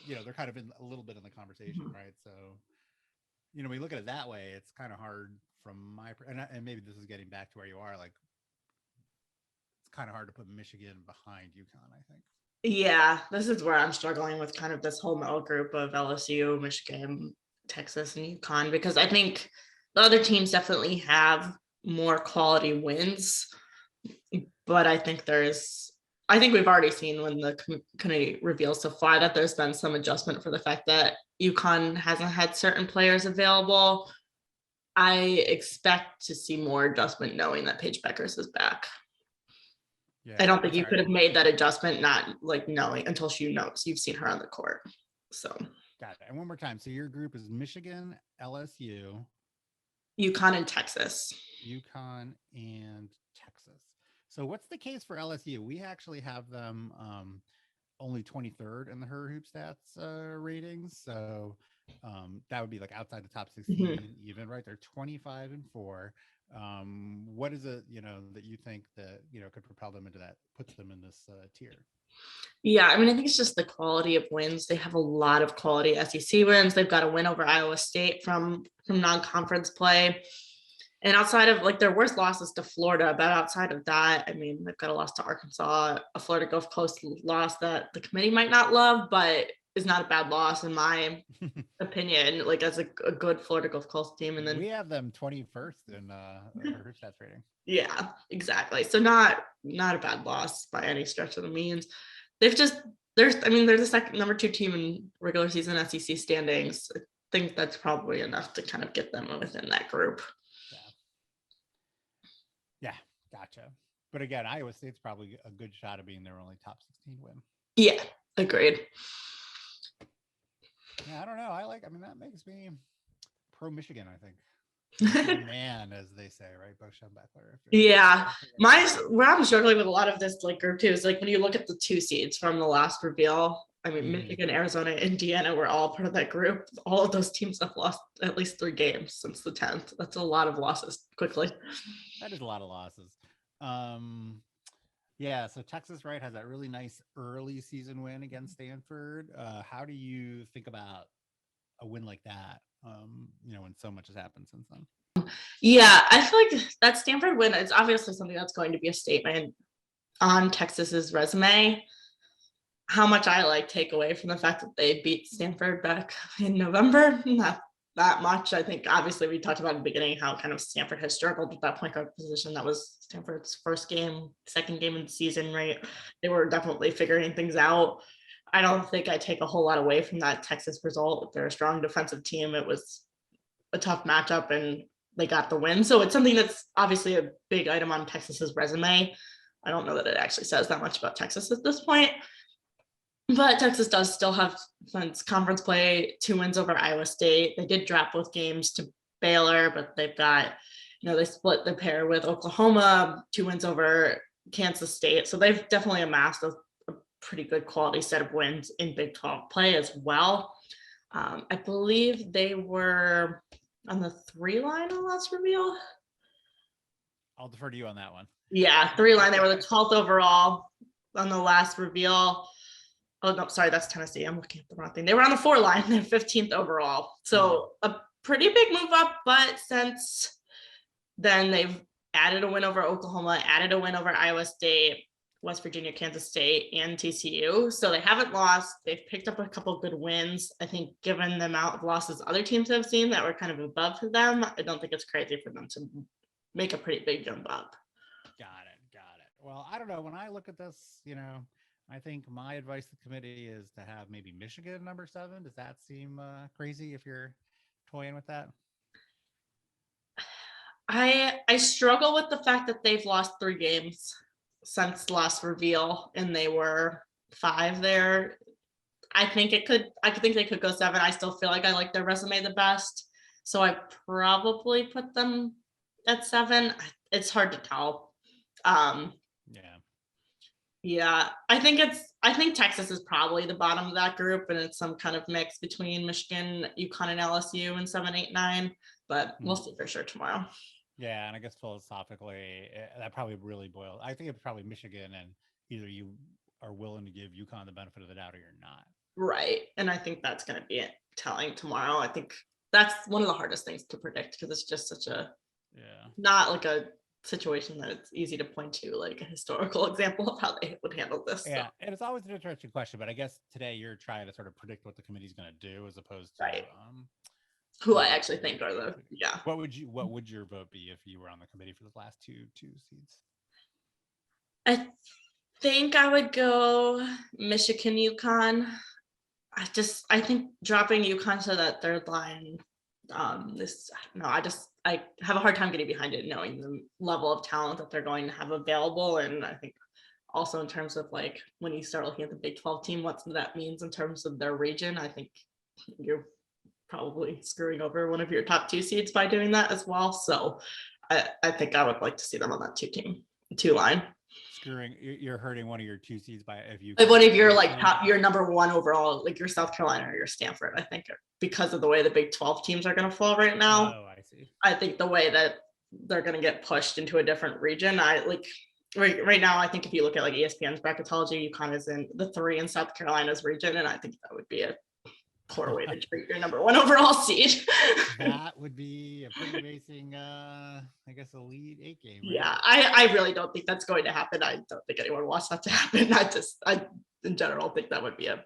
They're kind of in a little bit in the conversation, right? So, when you look at it that way, it's kind of hard from and maybe this is getting back to where you are, like it's kind of hard to put Michigan behind UConn, I think. Yeah, this is where I'm struggling with kind of this whole middle group of LSU, Michigan, Texas, and UConn, because I think the other teams definitely have more quality wins, but I think we've already seen when the committee reveals so far that there's been some adjustment for the fact that UConn hasn't had certain players available. I expect to see more adjustment knowing that Paige Beckers is back. Yeah, I don't think you could have made that adjustment not like knowing until she knows you've seen her on the court. So got it. And one more time. So your group is Michigan, LSU, UConn, and Texas. UConn and Texas. So what's the case for LSU? We actually have them only 23rd in the Her Hoop Stats ratings. So that would be like outside the top 16 even, right? They're 25-4. What is it, that you think that, could propel them into that, puts them in this tier? Yeah, I mean, I think it's just the quality of wins. They have a lot of quality SEC wins. They've got a win over Iowa State from non-conference play. And outside of like their worst losses to Florida, but outside of that, I mean, they've got a loss to Arkansas, a Florida Gulf Coast loss that the committee might not love, but is not a bad loss in my opinion, like as a good Florida Gulf Coast team. And then we have them 21st in our stats rating. Yeah, exactly. So not a bad loss by any stretch of the means. They're the second number 2 team in regular season SEC standings. I think that's probably enough to kind of get them within that group. Yeah, gotcha. But again, Iowa State's probably a good shot of being their only top 16 win. Yeah, agreed. Yeah, I don't know. That makes me pro Michigan, I think. Man, as they say, right? Bo Schembechler. Yeah. Where I'm struggling with a lot of this like group too is like when you look at the 2 seeds from the last reveal. I mean, Michigan, Arizona, Indiana were all part of that group. All of those teams have lost at least 3 games since the 10th. That's a lot of losses quickly. That is a lot of losses. Yeah, so Texas, right, has that really nice early season win against Stanford. How do you think about a win like that, when so much has happened since then? Yeah, I feel like that Stanford win is obviously something that's going to be a statement on Texas's resume. How much I take away from the fact that they beat Stanford back in November, not that much. I think obviously we talked about in the beginning how kind of Stanford has struggled with that point guard position. That was Stanford's second game of the season, right? They were definitely figuring things out. I don't think I take a whole lot away from that Texas result. They're a strong defensive team. It was a tough matchup and they got the win. So it's something that's obviously a big item on Texas's resume. I don't know that it actually says that much about Texas at this point. But Texas does still have since conference play 2 wins over Iowa State. They did drop both games to Baylor, but they've got, they split the pair with Oklahoma, 2 wins over Kansas State. So they've definitely amassed a pretty good quality set of wins in Big 12 play as well. I believe they were on the 3 line on last reveal. I'll defer to you on that one. Yeah, 3 line. They were the 12th overall on the last reveal. Oh, no, sorry, that's Tennessee. I'm looking at the wrong thing. They were on the 4 line. They're 15th overall. So a pretty big move up, but since then they've added a win over Oklahoma, added a win over Iowa State, West Virginia, Kansas State, and TCU. So they haven't lost. They've picked up a couple good wins. I think given the amount of losses other teams have seen that were kind of above them, I don't think it's crazy for them to make a pretty big jump up. Got it. Well, I don't know. When I look at this, I think my advice to the committee is to have maybe Michigan number 7. Does that seem crazy if you're toying with that? I struggle with the fact that they've lost 3 games since last reveal and they were 5 there. I think they could go 7. I still feel like I like their resume the best. So I probably put them at 7. It's hard to tell. Yeah, I think Texas is probably the bottom of that group, and it's some kind of mix between Michigan, UConn, and LSU in 7, 8, 9. But we'll see for sure tomorrow. Yeah, and I guess philosophically, that probably really boils. I think it's probably Michigan, and either you are willing to give UConn the benefit of the doubt or you're not. Right, and I think that's going to be telling tomorrow. I think that's one of the hardest things to predict because it's just such a not like a situation that it's easy to point to like a historical example of how they would handle this. Yeah, so. And it's always an interesting question, but I guess today you're trying to sort of predict what the committee's going to do as opposed to who I actually think are What would your vote be if you were on the committee for the last two seeds? I think I would go Michigan, UConn. I think dropping UConn to that 3rd line. I have a hard time getting behind it, knowing the level of talent that they're going to have available. And I think also in terms of like when you start looking at the Big 12 team, what that means in terms of their region, I think you're probably screwing over one of your top 2 seeds by doing that as well. So I think I would like to see them on that 2 line. You're hurting one of your 2 seeds by if one of your your number 1 overall, like your South Carolina or your Stanford. I think because of the way the Big 12 teams are going to fall right now. Oh, I see. I think the way that they're going to get pushed into a different region. Right now, I think if you look at like ESPN's bracketology, UConn is in the 3 in South Carolina's region, and I think that would be a poor way to treat your number 1 overall seed. That would be a pretty amazing, I guess, Elite 8 game. Right? Yeah, I really don't think that's going to happen. I don't think anyone wants that to happen. I in general think that would be a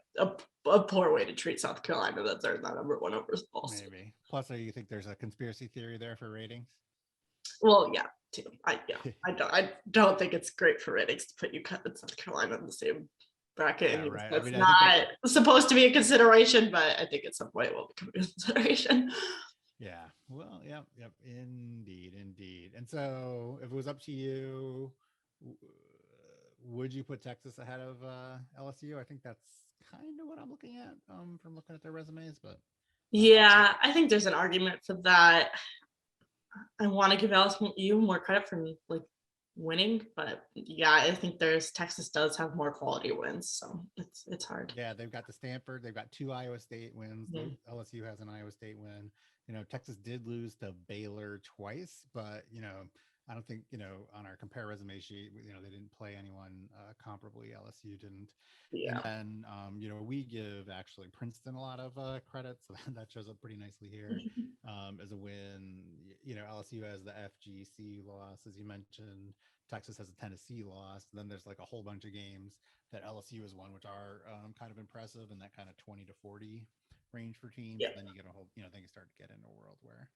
poor way to treat South Carolina, that they're not number 1 overall seed. Maybe. Plus, you think there's a conspiracy theory there for ratings? Well, yeah, too. I don't think it's great for ratings to put UConn and South Carolina in the same bracket. Yeah, right. That's not supposed to be a consideration, but I think at some point it will become a consideration. Yeah. Well, yep. Indeed. And so, if it was up to you, would you put Texas ahead of LSU? I think that's kind of what I'm looking at from looking at their resumes, but yeah, I think there's an argument for that. I want to give LSU more credit for like winning, but yeah, I think Texas does have more quality wins, so it's hard. Yeah, they've got the Stanford, they've got 2 Iowa State wins. Mm-hmm. LSU has an Iowa State win. Texas did lose to Baylor twice, but I don't think on our compare resume sheet, they didn't play anyone comparably. LSU didn't. Yeah. And then we give actually Princeton a lot of credit, so that shows up pretty nicely here as a win. LSU has the FGC loss, as you mentioned. Texas has a Tennessee loss. And then there's like a whole bunch of games that LSU has won, which are kind of impressive in that kind of 20 to 40 range for teams. Yeah. And then you get a whole, then you start to get into a world where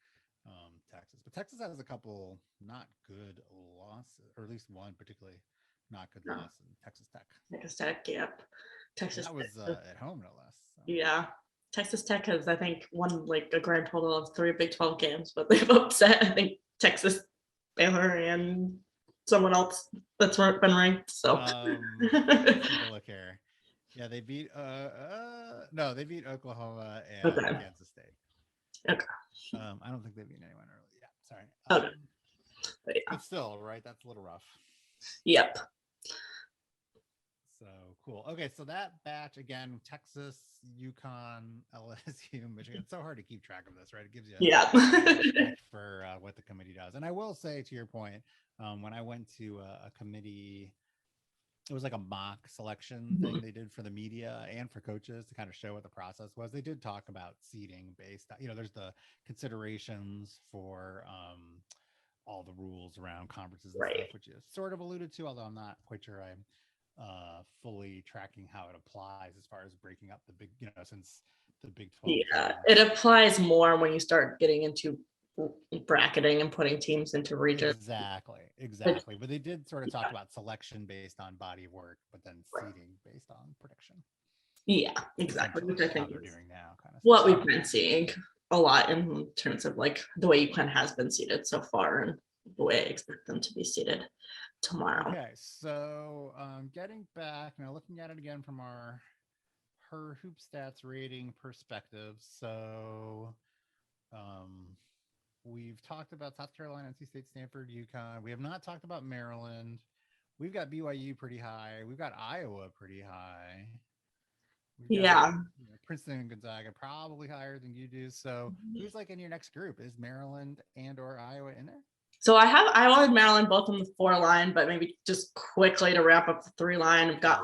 Texas has a couple not good losses, or at least one particularly not good loss in Texas Tech. Yep. Texas. That was at home, no less. So. Yeah. Texas Tech has, I think, won like a grand total of 3 Big 12 games, but they've upset, I think, Texas, Baylor, and someone else that's been ranked. So let's take a look here. Yeah, they beat they beat Oklahoma and Kansas State. Okay. I don't think they beat anyone early. Yeah, sorry. Okay. But still, right? That's a little rough. Yep. So cool. Okay, so that batch again: Texas, UConn, LSU, Michigan. It's so hard to keep track of this, right? It gives you for what the committee does. And I will say, to your point, when I went to a committee, it was like a mock selection thing they did for the media and for coaches to kind of show what the process was. They did talk about seeding based on, there's the considerations for all the rules around conferences and stuff, which is sort of alluded to, although I'm not quite sure I'm fully tracking how it applies as far as breaking up the big, since the Big 12. Yeah, it applies more when you start getting into bracketing and putting teams into regions. Exactly. But they did sort of talk about selection based on body of work, but then seeding based on prediction. Yeah, exactly. Which I think they're doing now, kind of what we've been seeing a lot in terms of like the way UConn has been seeded so far and the way I expect them to be seeded tomorrow. Okay, so getting back now, looking at it again from her hoop stats rating perspective. So we've talked about South Carolina, NC State, Stanford, UConn. We have not talked about Maryland. We've got BYU pretty high. We've got Iowa pretty high. Princeton and Gonzaga probably higher than you do. So who's like in your next group? Is Maryland and or Iowa in there? So I have Iowa and Maryland both on the 4 line, but maybe just quickly to wrap up the 3 line, I've got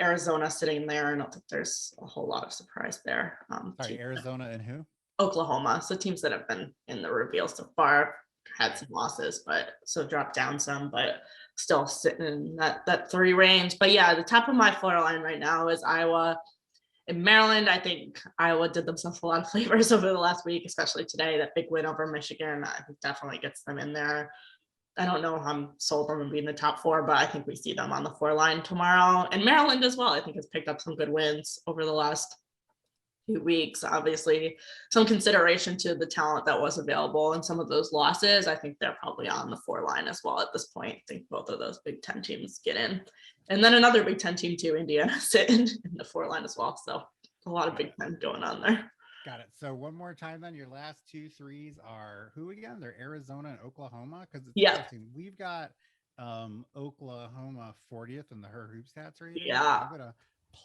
Arizona sitting there. I don't think there's a whole lot of surprise there. Arizona and who? Oklahoma. So teams that have been in the reveal so far had some losses, but so dropped down some, but still sitting in that 3 range. But yeah, the top of my 4 line right now is Iowa and Maryland. I think Iowa did themselves a lot of favors over the last week, especially today. That big win over Michigan, I think definitely gets them in there. I don't know if I'm sold on them being the top 4, but I think we see them on the 4 line tomorrow. And Maryland as well, I think has picked up some good wins over the last few weeks. Obviously, some consideration to the talent that was available and some of those losses. I think they're probably on the 4 line as well at this point. I think both of those Big Ten teams get in. And then another Big Ten team too, Indiana, sit in the 4 line as well. So a lot of Big Ten going on there. Got it. So one more time then, your last 2 threes are who again? They're Arizona and Oklahoma? Because it's interesting. We've got Oklahoma 40th in the Her Hoop Stats rating. Yeah.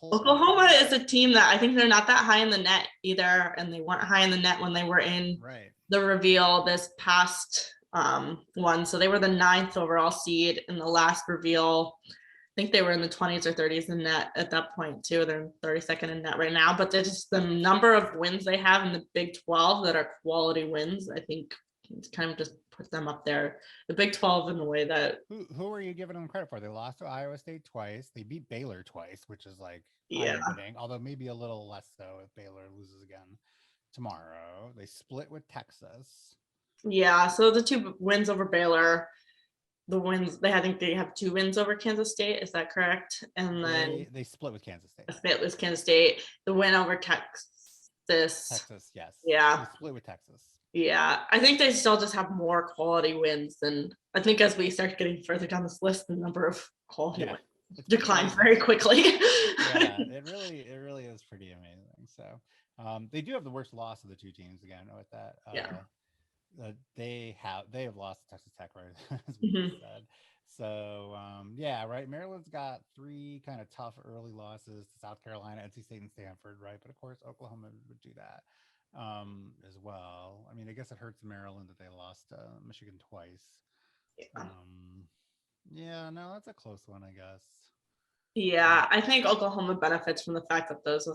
Oklahoma is a team that I think they're not that high in the net either, and they weren't high in the net when they were in the reveal this past one. So they were the 9th overall seed in the last reveal. I think they were in the 20s or 30s in net at that point too. They're 32nd in net right now, but they're just the number of wins they have in the Big 12 that are quality wins. I think it's kind of just put them up there. The Big 12 in the way that. Who are you giving them credit for? They lost to Iowa State twice. They beat Baylor twice, which is like eye-opening, although maybe a little less so if Baylor loses again tomorrow. They split with Texas. Yeah, so the 2 wins over Baylor. The wins I think they have 2 wins over Kansas State. Is that correct? And then they split with Kansas State. Split with Kansas State. The win over Texas. Texas, yes. Yeah. They split with Texas. Yeah, I think they still just have more quality wins than I think as we start getting further down this list, the number of quality wins declines very quickly. Yeah, it really is pretty amazing. So they do have the worst loss of the 2 teams again with that. They have lost to Texas Tech, right? As we said. So right. Maryland's got 3 kind of tough early losses to South Carolina, NC State, and Stanford, right? But of course, Oklahoma would do that as well. I mean, I guess it hurts Maryland that they lost Michigan twice. No, that's a close one, I guess. Yeah, I think Oklahoma benefits from the fact that those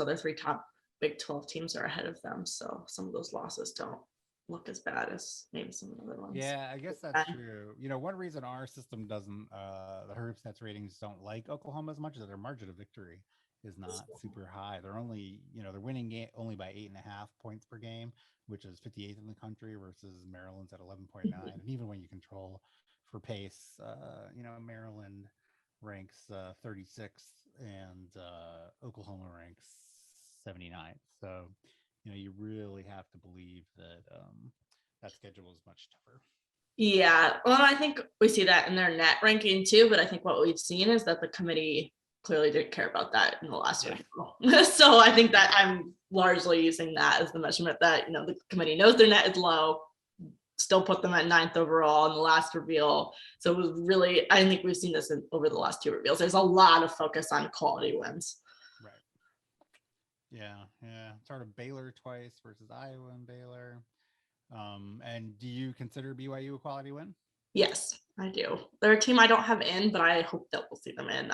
other 3 top Big 12 teams are ahead of them. So some of those losses don't look as bad as maybe some of the other ones. Yeah, I guess that's true. One reason our system doesn't, the Herb Stats ratings don't like Oklahoma as much is that their margin of victory is not super high. They're only, they're winning only by 8.5 points per game, which is 58th in the country versus Maryland's at 11.9. And even when you control for pace, Maryland ranks 36th and Oklahoma ranks 79th. So, you really have to believe that that schedule is much tougher. Yeah, well, I think we see that in their net ranking too, but I think what we've seen is that the committee clearly didn't care about that in the last year. So I think that I'm largely using that as the measurement that, the committee knows their net is low, still put them at 9th overall in the last reveal. So it was really, I think we've seen this over the last 2 reveals. There's a lot of focus on quality wins. Right. Yeah. Sort of Baylor twice versus Iowa and Baylor. And do you consider BYU a quality win? Yes, I do. They're a team I don't have in, but I hope that we'll see them in.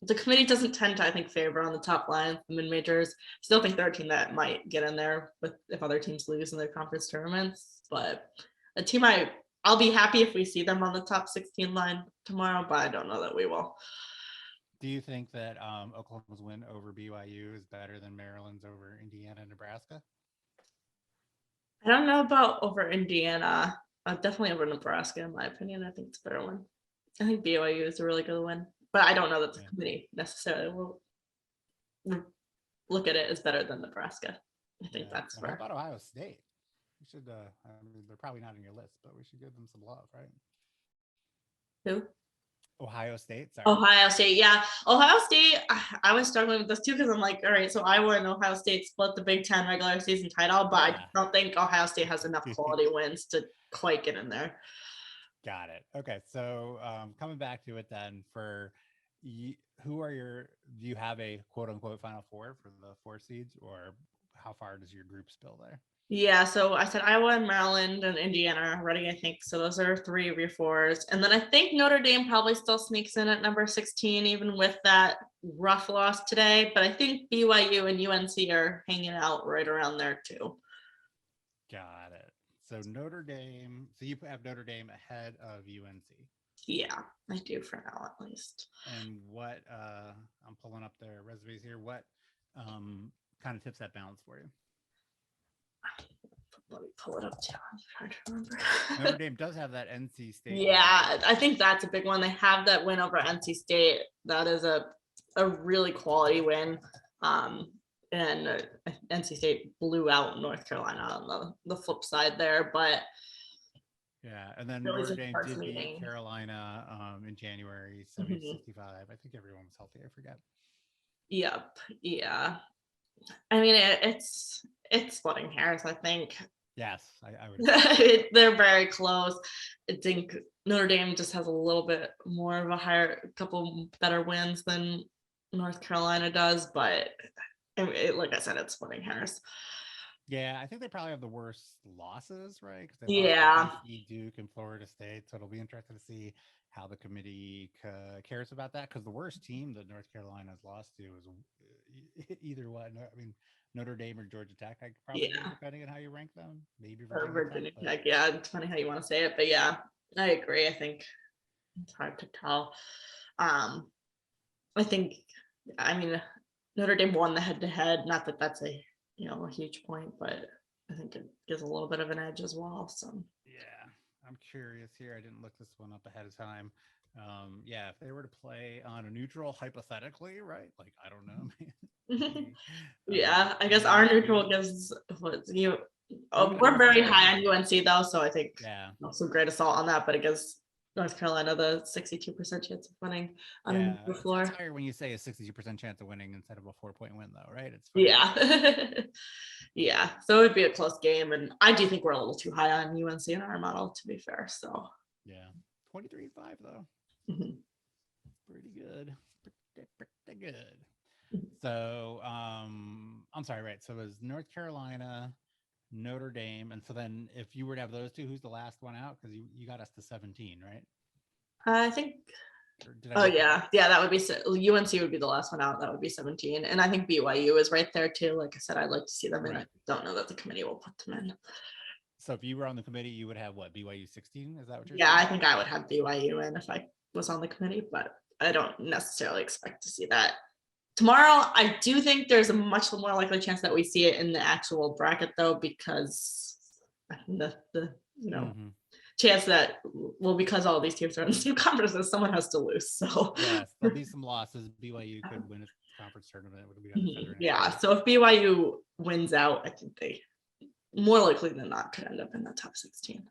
The committee doesn't tend to, I think, favor on the top line, the mid-majors. Still think they're a team that might get in there if other teams lose in their conference tournaments. But a team I'll be happy if we see them on the top 16 line tomorrow, but I don't know that we will. Do you think that Oklahoma's win over BYU is better than Maryland's over Indiana and Nebraska? I don't know about over Indiana. Definitely over Nebraska, in my opinion. I think it's a better one. I think BYU is a really good win, but I don't know that the committee necessarily will look at it as better than Nebraska. I think that's fair. How about Ohio State? We should. They're probably not on your list, but we should give them some love, right? Who? Ohio State. Sorry. Ohio State, yeah. Ohio State, I was struggling with this too because I'm like, all right, so Iowa and Ohio State split the Big Ten regular season title, but I don't think Ohio State has enough quality wins to quite get in there. Got it. Okay, so coming back to it then, for you, do you have a quote unquote Final Four for the 4 seeds, or how far does your group spill there? Yeah, so I said Iowa and Maryland and Indiana already, I think. So those are 3 of your 4s. And then I think Notre Dame probably still sneaks in at number 16, even with that rough loss today. But I think BYU and UNC are hanging out right around there too. Got it. So Notre Dame, so you have Notre Dame ahead of UNC. Yeah, I do for now at least. And what, I'm pulling up their resumes here. What kind of tips that balance for you? Let me pull it up too. I'm trying to remember. Notre Dame does have that NC State. Yeah, I think that's a big one. They have that win over NC State. That is a really quality win. And NC State blew out North Carolina on the flip side there, but yeah, and then Notre Dame did beat Carolina in January 70-65. I think everyone was healthy. I forget. Yep. Yeah. I mean, it's splitting hairs, I think. Yes, I would. They're very close. I think Notre Dame just has a little bit more of a couple better wins than North Carolina does, but like I said, it's splitting hairs. Yeah, I think they probably have the worst losses, right? Because they lost to Yeah. BC, Duke, and Florida State. So it'll be interesting to see how the committee cares about that. Because the worst team that North Carolina has lost to is either one. I mean, Notre Dame or Georgia Tech, probably, Yeah. depending on how you rank them. Maybe Or Virginia Tech, Virginia but Tech. Yeah, it's funny how you want to say it, but yeah, I agree. I think it's hard to tell. Um, I think, I mean, Notre Dame won the head-to-head. Not that that's a huge point, but I think it gives a little bit of an edge as well. So yeah, I'm curious here. I didn't look this one up ahead of time. Yeah, if they were to play on a neutral, hypothetically, right? Like, I don't know, man. Maybe, yeah, I guess our neutral UNC. gives what you. Or even We're very UNC or high on anything. UNC though, so I think Yeah. not some great assault on that, but it gives North Carolina the 62% chance of winning on a Yeah. neutral It's floor. higher when you say a 62% chance of winning instead of a 4-point win, though, right? It's funny. Yeah. Yeah. So it would be a close game. And I do think we're a little too high on UNC in our model, to be fair. So Yeah. 23-5, though. mhm. Pretty good. Pretty good. Mhm. So, I'm sorry, right. So it was North Carolina, Notre Dame. And so then if you were to have those two, who's the last one out? Because you got us to 17, right? I think, Or did I oh, miss it? yeah. Yeah. That would be UNC would be the last one out. That would be 17. And I think BYU is right there too. Like I said, I'd like to see them in. I Right. don't know that the committee will put them in. So if you were on the committee, you would have what, BYU 16? Is that what you're Yeah. I saying? think I would have BYU in if I was on the committee, but I don't necessarily expect to see that. Tomorrow, I do think there's a much more likely chance that we see it in the actual bracket, though, because the Mm-hmm. chance that, well, because all these teams are in the same conferences, someone has to lose. So Yes, there'll be some losses. BYU could win its conference tournament. Would be on its other end, yeah, right? so if BYU wins out, I think they more likely than not could end up in the top 16.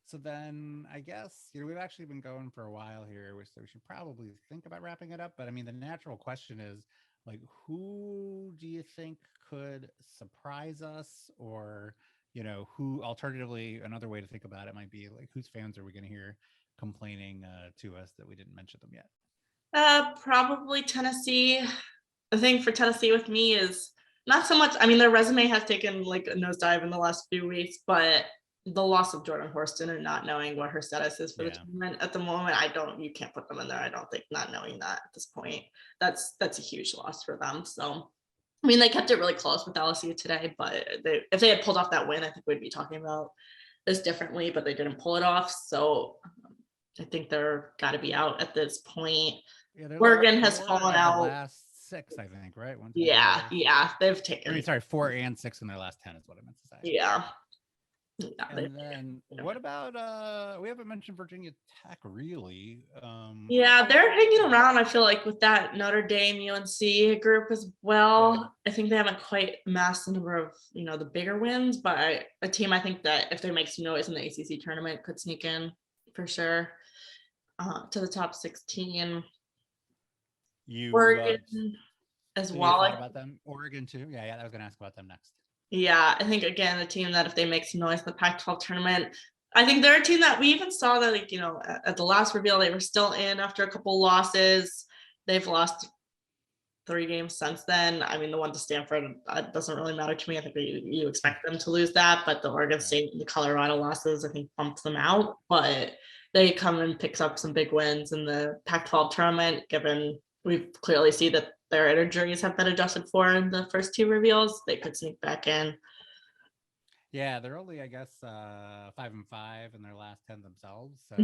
So then I guess, we've actually been going for a while here, so we should probably think about wrapping it up. But I mean, the natural question is, like, who do you think could surprise us? Or, who, alternatively, another way to think about it might be like, whose fans are we going to hear complaining to us that we didn't mention them yet? Probably Tennessee. The thing for Tennessee with me is not so much, I mean, their resume has taken like a nosedive in the last few weeks, but the loss of Jordan Horston and not knowing what her status is for the Yeah. tournament at the moment, you can't put them in there. I don't think, not knowing that at this point, that's a huge loss for them. So, I mean, they kept it really close with LSU today, but if they had pulled off that win, I think we'd be talking about this differently, but they didn't pull it off. So I think they're got to be out at this point. Yeah, they're like Oregon has 4 fallen of the out. last 6, I think, right? 1, 2, 3, Yeah, 4. yeah, they've I mean, taken. sorry, 4 and 6 in their last 10 is what I meant to say. Yeah. Yeah, And then what about we haven't mentioned Virginia Tech really. yeah, they're hanging around. I feel like with that Notre Dame UNC group as well. Yeah. I think they haven't quite amassed the number of the bigger wins, but a team I think that if they make some noise in the ACC tournament could sneak in for sure to the top 16. Oregon as so you well. thought about them, Oregon too? Yeah, I was going to ask about them next. Yeah, I think again a team that if they make some noise in the Pac-12 tournament, I think they're a team that we even saw that at the last reveal they were still in after a couple losses. They've lost 3 games since then. I mean, the one to Stanford doesn't really matter to me. I think you expect them to lose that, but the Oregon State and the Colorado losses I think bumped them out. But they come and picks up some big wins in the Pac-12 tournament. Given we clearly see that their injuries have been adjusted for in the first 2 reveals, they could sneak back in. Yeah, they're only, I guess, 5-5 in their last 10 themselves. So,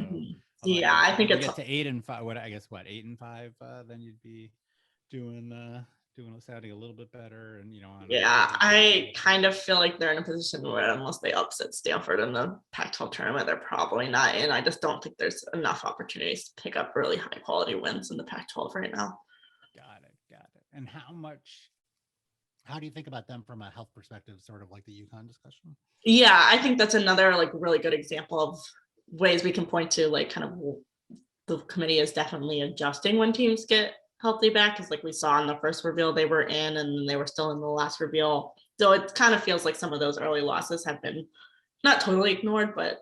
Yeah, I think you it's get to 8-5. What 8-5? Then you'd be doing sounding a little bit better, and I kind of feel like they're in a position where unless they upset Stanford in the Pac-12 tournament, they're probably not in. I just don't think there's enough opportunities to pick up really high quality wins in the Pac-12 right now. Got it. And how do you think about them from a health perspective, sort of like the UConn discussion? Yeah, I think that's another like really good example of ways we can point to like kind of the committee is definitely adjusting when teams get healthy back, because like we saw in the first reveal they were in and then they were still in the last reveal. So it kind of feels like some of those early losses have been not totally ignored, but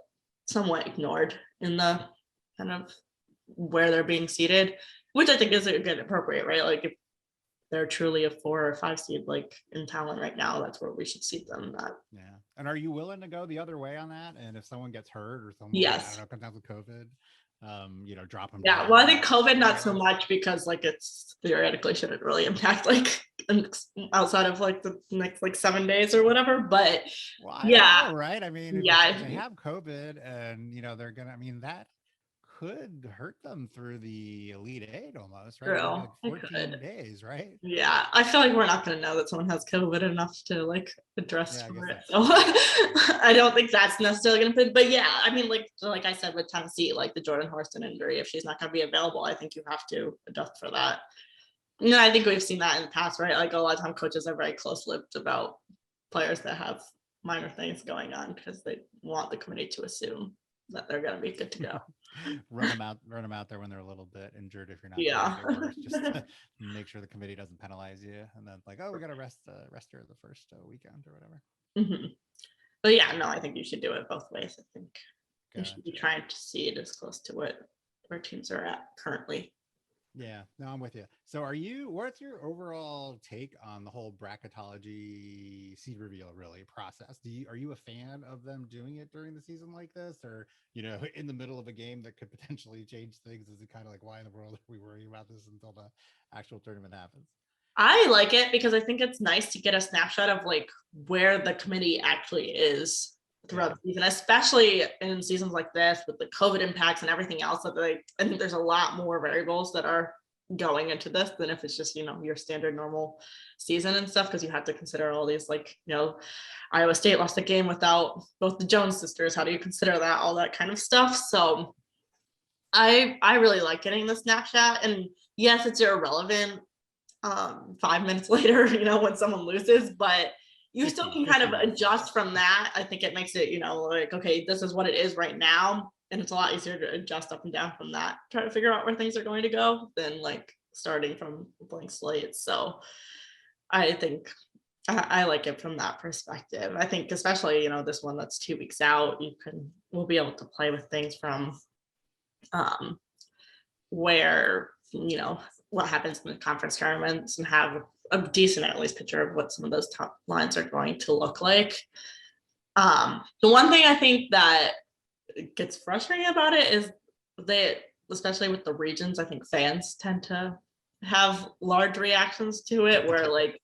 somewhat ignored in the kind of where they're being seated, which I think is a good appropriate, right? Like they're truly a 4 or 5 seed, like in talent right now, that's where we should see them at. Yeah. And are you willing to go the other way on that? And if someone gets hurt or someone, I don't Yes. know, comes down with COVID, drop them Yeah, down? well, I think COVID not so Players? much because like it's theoretically shouldn't really impact like outside of like the next like 7 days or whatever. But Well, I don't yeah, know, right? I mean, if they yeah, have COVID and they're gonna, I mean, that could hurt them through the Elite Eight almost, right? It could be true. like I 14 could. days, right? Yeah, I feel like we're not going to know that someone has COVID enough to like address Yeah, I for guess it. that's So true. Yeah. I don't think that's necessarily going to fit. But yeah, I mean, like I said with Tennessee, like the Jordan Horston injury, if she's not going to be available, I think you have to adjust for that. No, I think we've seen that in the past, right? Like a lot of time coaches are very close-lipped about players that have minor things going on because they want the committee to assume that they're going to be good to go. Run them out there when they're a little bit injured if you're not doing Yeah. anything worse, just to make sure the committee doesn't penalize you. And then like, oh, we got to rest her the first weekend or whatever. Mhm. But yeah, no, I think you should do it both ways. I think you should be Gotcha. trying to see it as close to where teams are at currently. Yeah, no, I'm with you. So what's your overall take on the whole bracketology seed reveal really process? Are you a fan of them doing it during the season like this, or, in the middle of a game that could potentially change things? Is it kind of like, why in the world are we worrying about this until the actual tournament happens? I like it because I think it's nice to get a snapshot of like where the committee actually is throughout the season, especially in seasons like this with the COVID impacts and everything else. That I think there's a lot more variables that are going into this than if it's just your standard normal season and stuff, because you have to consider all these like Iowa State lost a game without both the Jones sisters. How do you consider that? All that kind of stuff. So I really like getting the snapshot, and yes, it's irrelevant 5 minutes later, when someone loses, but you still can kind of 50 minutes adjust later. from that. I think it makes it, like, okay, this is what it is right now. And it's a lot easier to adjust up and down from that, try to figure out where things are going to go than like starting from a blank slate. So I think I like it from that perspective. I think especially, this one that's 2 weeks out, we'll be able to play with things from um, where what happens in the conference tournaments and have a decent at least picture of what some of those top lines are going to look like. The one thing I think that gets frustrating about it is that, especially with the regions, I think fans tend to have large reactions to it where like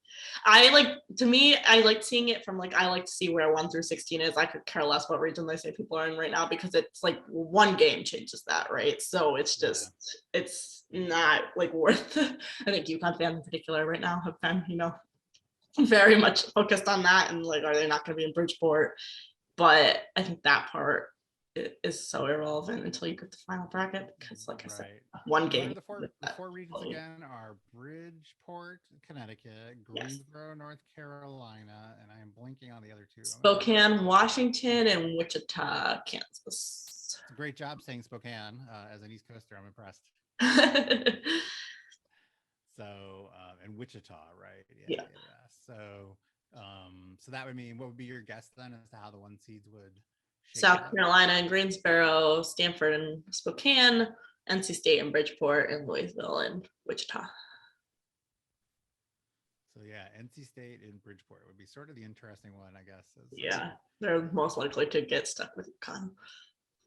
to me I like seeing it from like I like to see where 1 through 16 is. I could care less what region they say people are in right now because it's like one game changes that, right? So it's just it's not like worth I think UConn fans in particular right now have been very much focused on that and like are they not going to be in Bridgeport, but I think that part is so irrelevant until you get the final bracket because like I said, one What game. are the four regions again? Are Bridgeport, Connecticut, Yes. Greensboro, North Carolina, and I am blinking on the other two. Spokane, Washington, and Wichita, Kansas. It's a great job saying Spokane. As an East Coaster, I'm impressed. So, and Wichita, right? Yeah. So, so that would mean, what would be your guess then as to how the one seeds would shake South out? Carolina and Greensboro, Stanford and Spokane, NC State and Bridgeport, and Louisville and Wichita. So yeah, NC State and Bridgeport would be sort of the interesting one, I guess. Yeah, they're most likely to get stuck with UConn.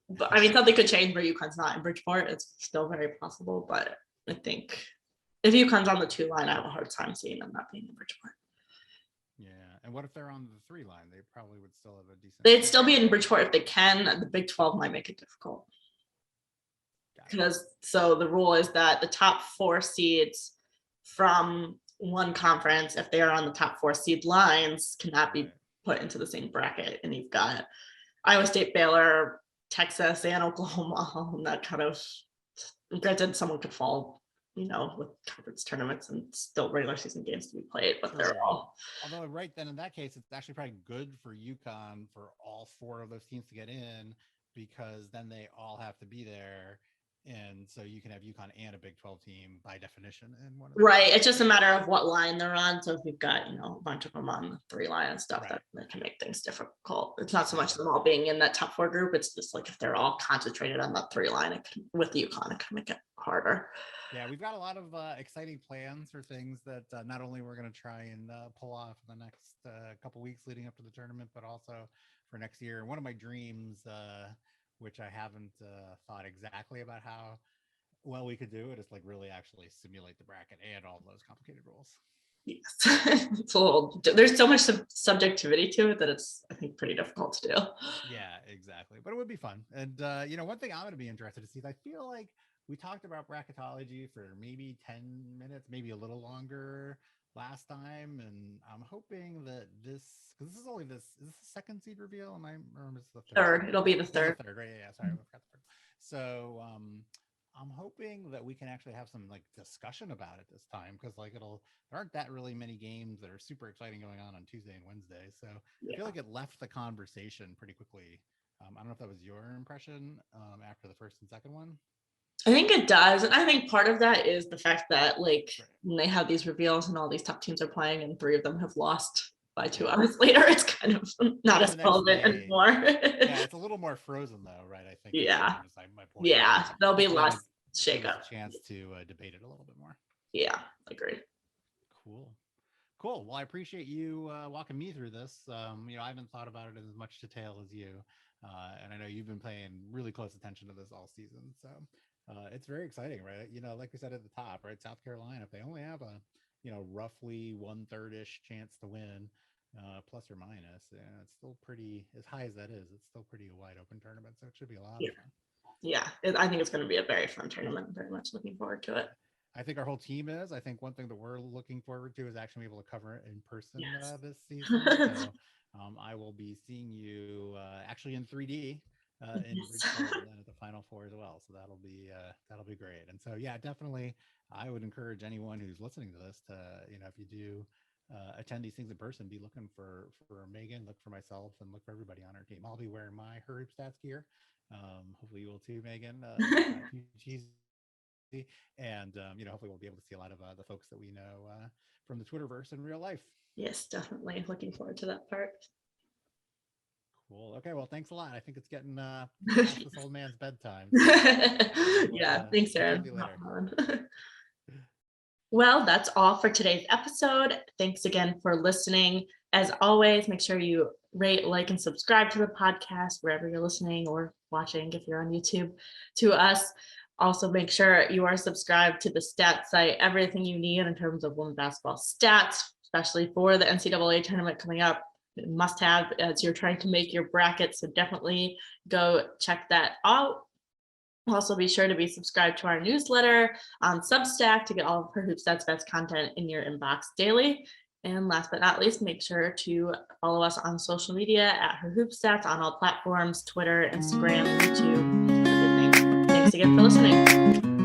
But I mean, something could change where UConn's not in Bridgeport. It's still very possible, but I think if UConn's on the 2 line, I have a hard time seeing them not being in Bridgeport. Yeah, and what if they're on the 3 line? They probably would still have a decent. They'd still be in Bridgeport if they can. The Big 12 might make it difficult. Because so the rule is that the top 4 seeds from one conference, if they are on the top 4 seed lines, cannot be put into the same bracket. And you've got Iowa State, Baylor, Texas, and Oklahoma, and that kind of, granted, someone could fall, with conference tournaments and still regular season games to be played, but they're all. Although, right then, in that case, it's actually probably good for UConn for all 4 of those teams to get in, because then they all have to be there. And so you can have UConn and a Big 12 team by definition in one of Right. It's just a matter of what line they're on. So if you've got, a bunch of them on the 3 line and stuff, Right. that can make things difficult. It's not so much them all being in that top 4 group. It's just like if they're all concentrated on that 3 line, with the UConn, it can make it harder. Yeah, we've got a lot of exciting plans for things that not only we're going to try and pull off in the next couple weeks leading up to the tournament, but also for next year. One of my dreams, which I haven't thought exactly about how well we could do it, is like really actually simulate the bracket and all those complicated rules. Yes. There's so much subjectivity to it that it's, I think, pretty difficult to do. Yeah, exactly. But it would be fun. And, one thing I'm going to be interested to see is I feel like we talked about bracketology for maybe 10 minutes, maybe a little longer last time. And I'm hoping that because this is the second seed reveal? Or is the third? It'll be the third. Third, right? Yeah, sorry. I forgot the third. So I'm hoping that we can actually have some like discussion about it this time, because there aren't that really many games that are super exciting going on Tuesday and Wednesday. So I feel like it left the conversation pretty quickly. I don't know if that was your impression after the first and second one. I think it does. And I think part of that is the fact that when they have these reveals and all these top teams are playing and 3 of them have lost by 2 hours later, it's kind of not as relevant anymore. Yeah, it's a little more frozen though, right? I think. Yeah. My point. Yeah, there'll be less shakeup. A chance to debate it a little bit more. Yeah, agreed. Cool. Well, I appreciate you walking me through this. I haven't thought about it in as much detail as you. And I know you've been paying really close attention to this all season. So it's very exciting, right? Like we said at the top, right? South Carolina, if they only have a, roughly 1/3-ish chance to win, plus or minus, it's still pretty, as high as that is, it's still pretty a wide open tournament. So it should be a lot of fun. Yeah, I think it's going to be a very fun tournament. I'm very much looking forward to it. I think our whole team is. I think one thing that we're looking forward to is actually be able to cover it in person this season. So I will be seeing you actually in 3D in Bridgeport and then at the Final Four as well. So that'll be great. And so definitely, I would encourage anyone who's listening to this to if you do attend these things in person, be looking for Megan, look for myself, and look for everybody on our team. I'll be wearing my Her Hoop Stats gear. Hopefully you will too, Megan. And hopefully we'll be able to see a lot of the folks that we know from the Twitterverse in real life. Yes, definitely looking forward to that part. Cool. Okay, well, thanks a lot. I think it's getting past this old man's bedtime. Yeah, thanks, Aaron. Well, that's all for today's episode. Thanks again for listening. As always, make sure you rate, like, and subscribe to the podcast wherever you're listening or watching if you're on YouTube to us. Also, make sure you are subscribed to the stat site, everything you need in terms of women's basketball stats, especially for the NCAA tournament coming up. Must have as you're trying to make your bracket. So definitely go check that out. Also, be sure to be subscribed to our newsletter on Substack to get all of Her Hoop Stats best content in your inbox daily. And last but not least, make sure to follow us on social media at Her Hoop Stats on all platforms, Twitter, Instagram, YouTube, everything. Thanks again for listening.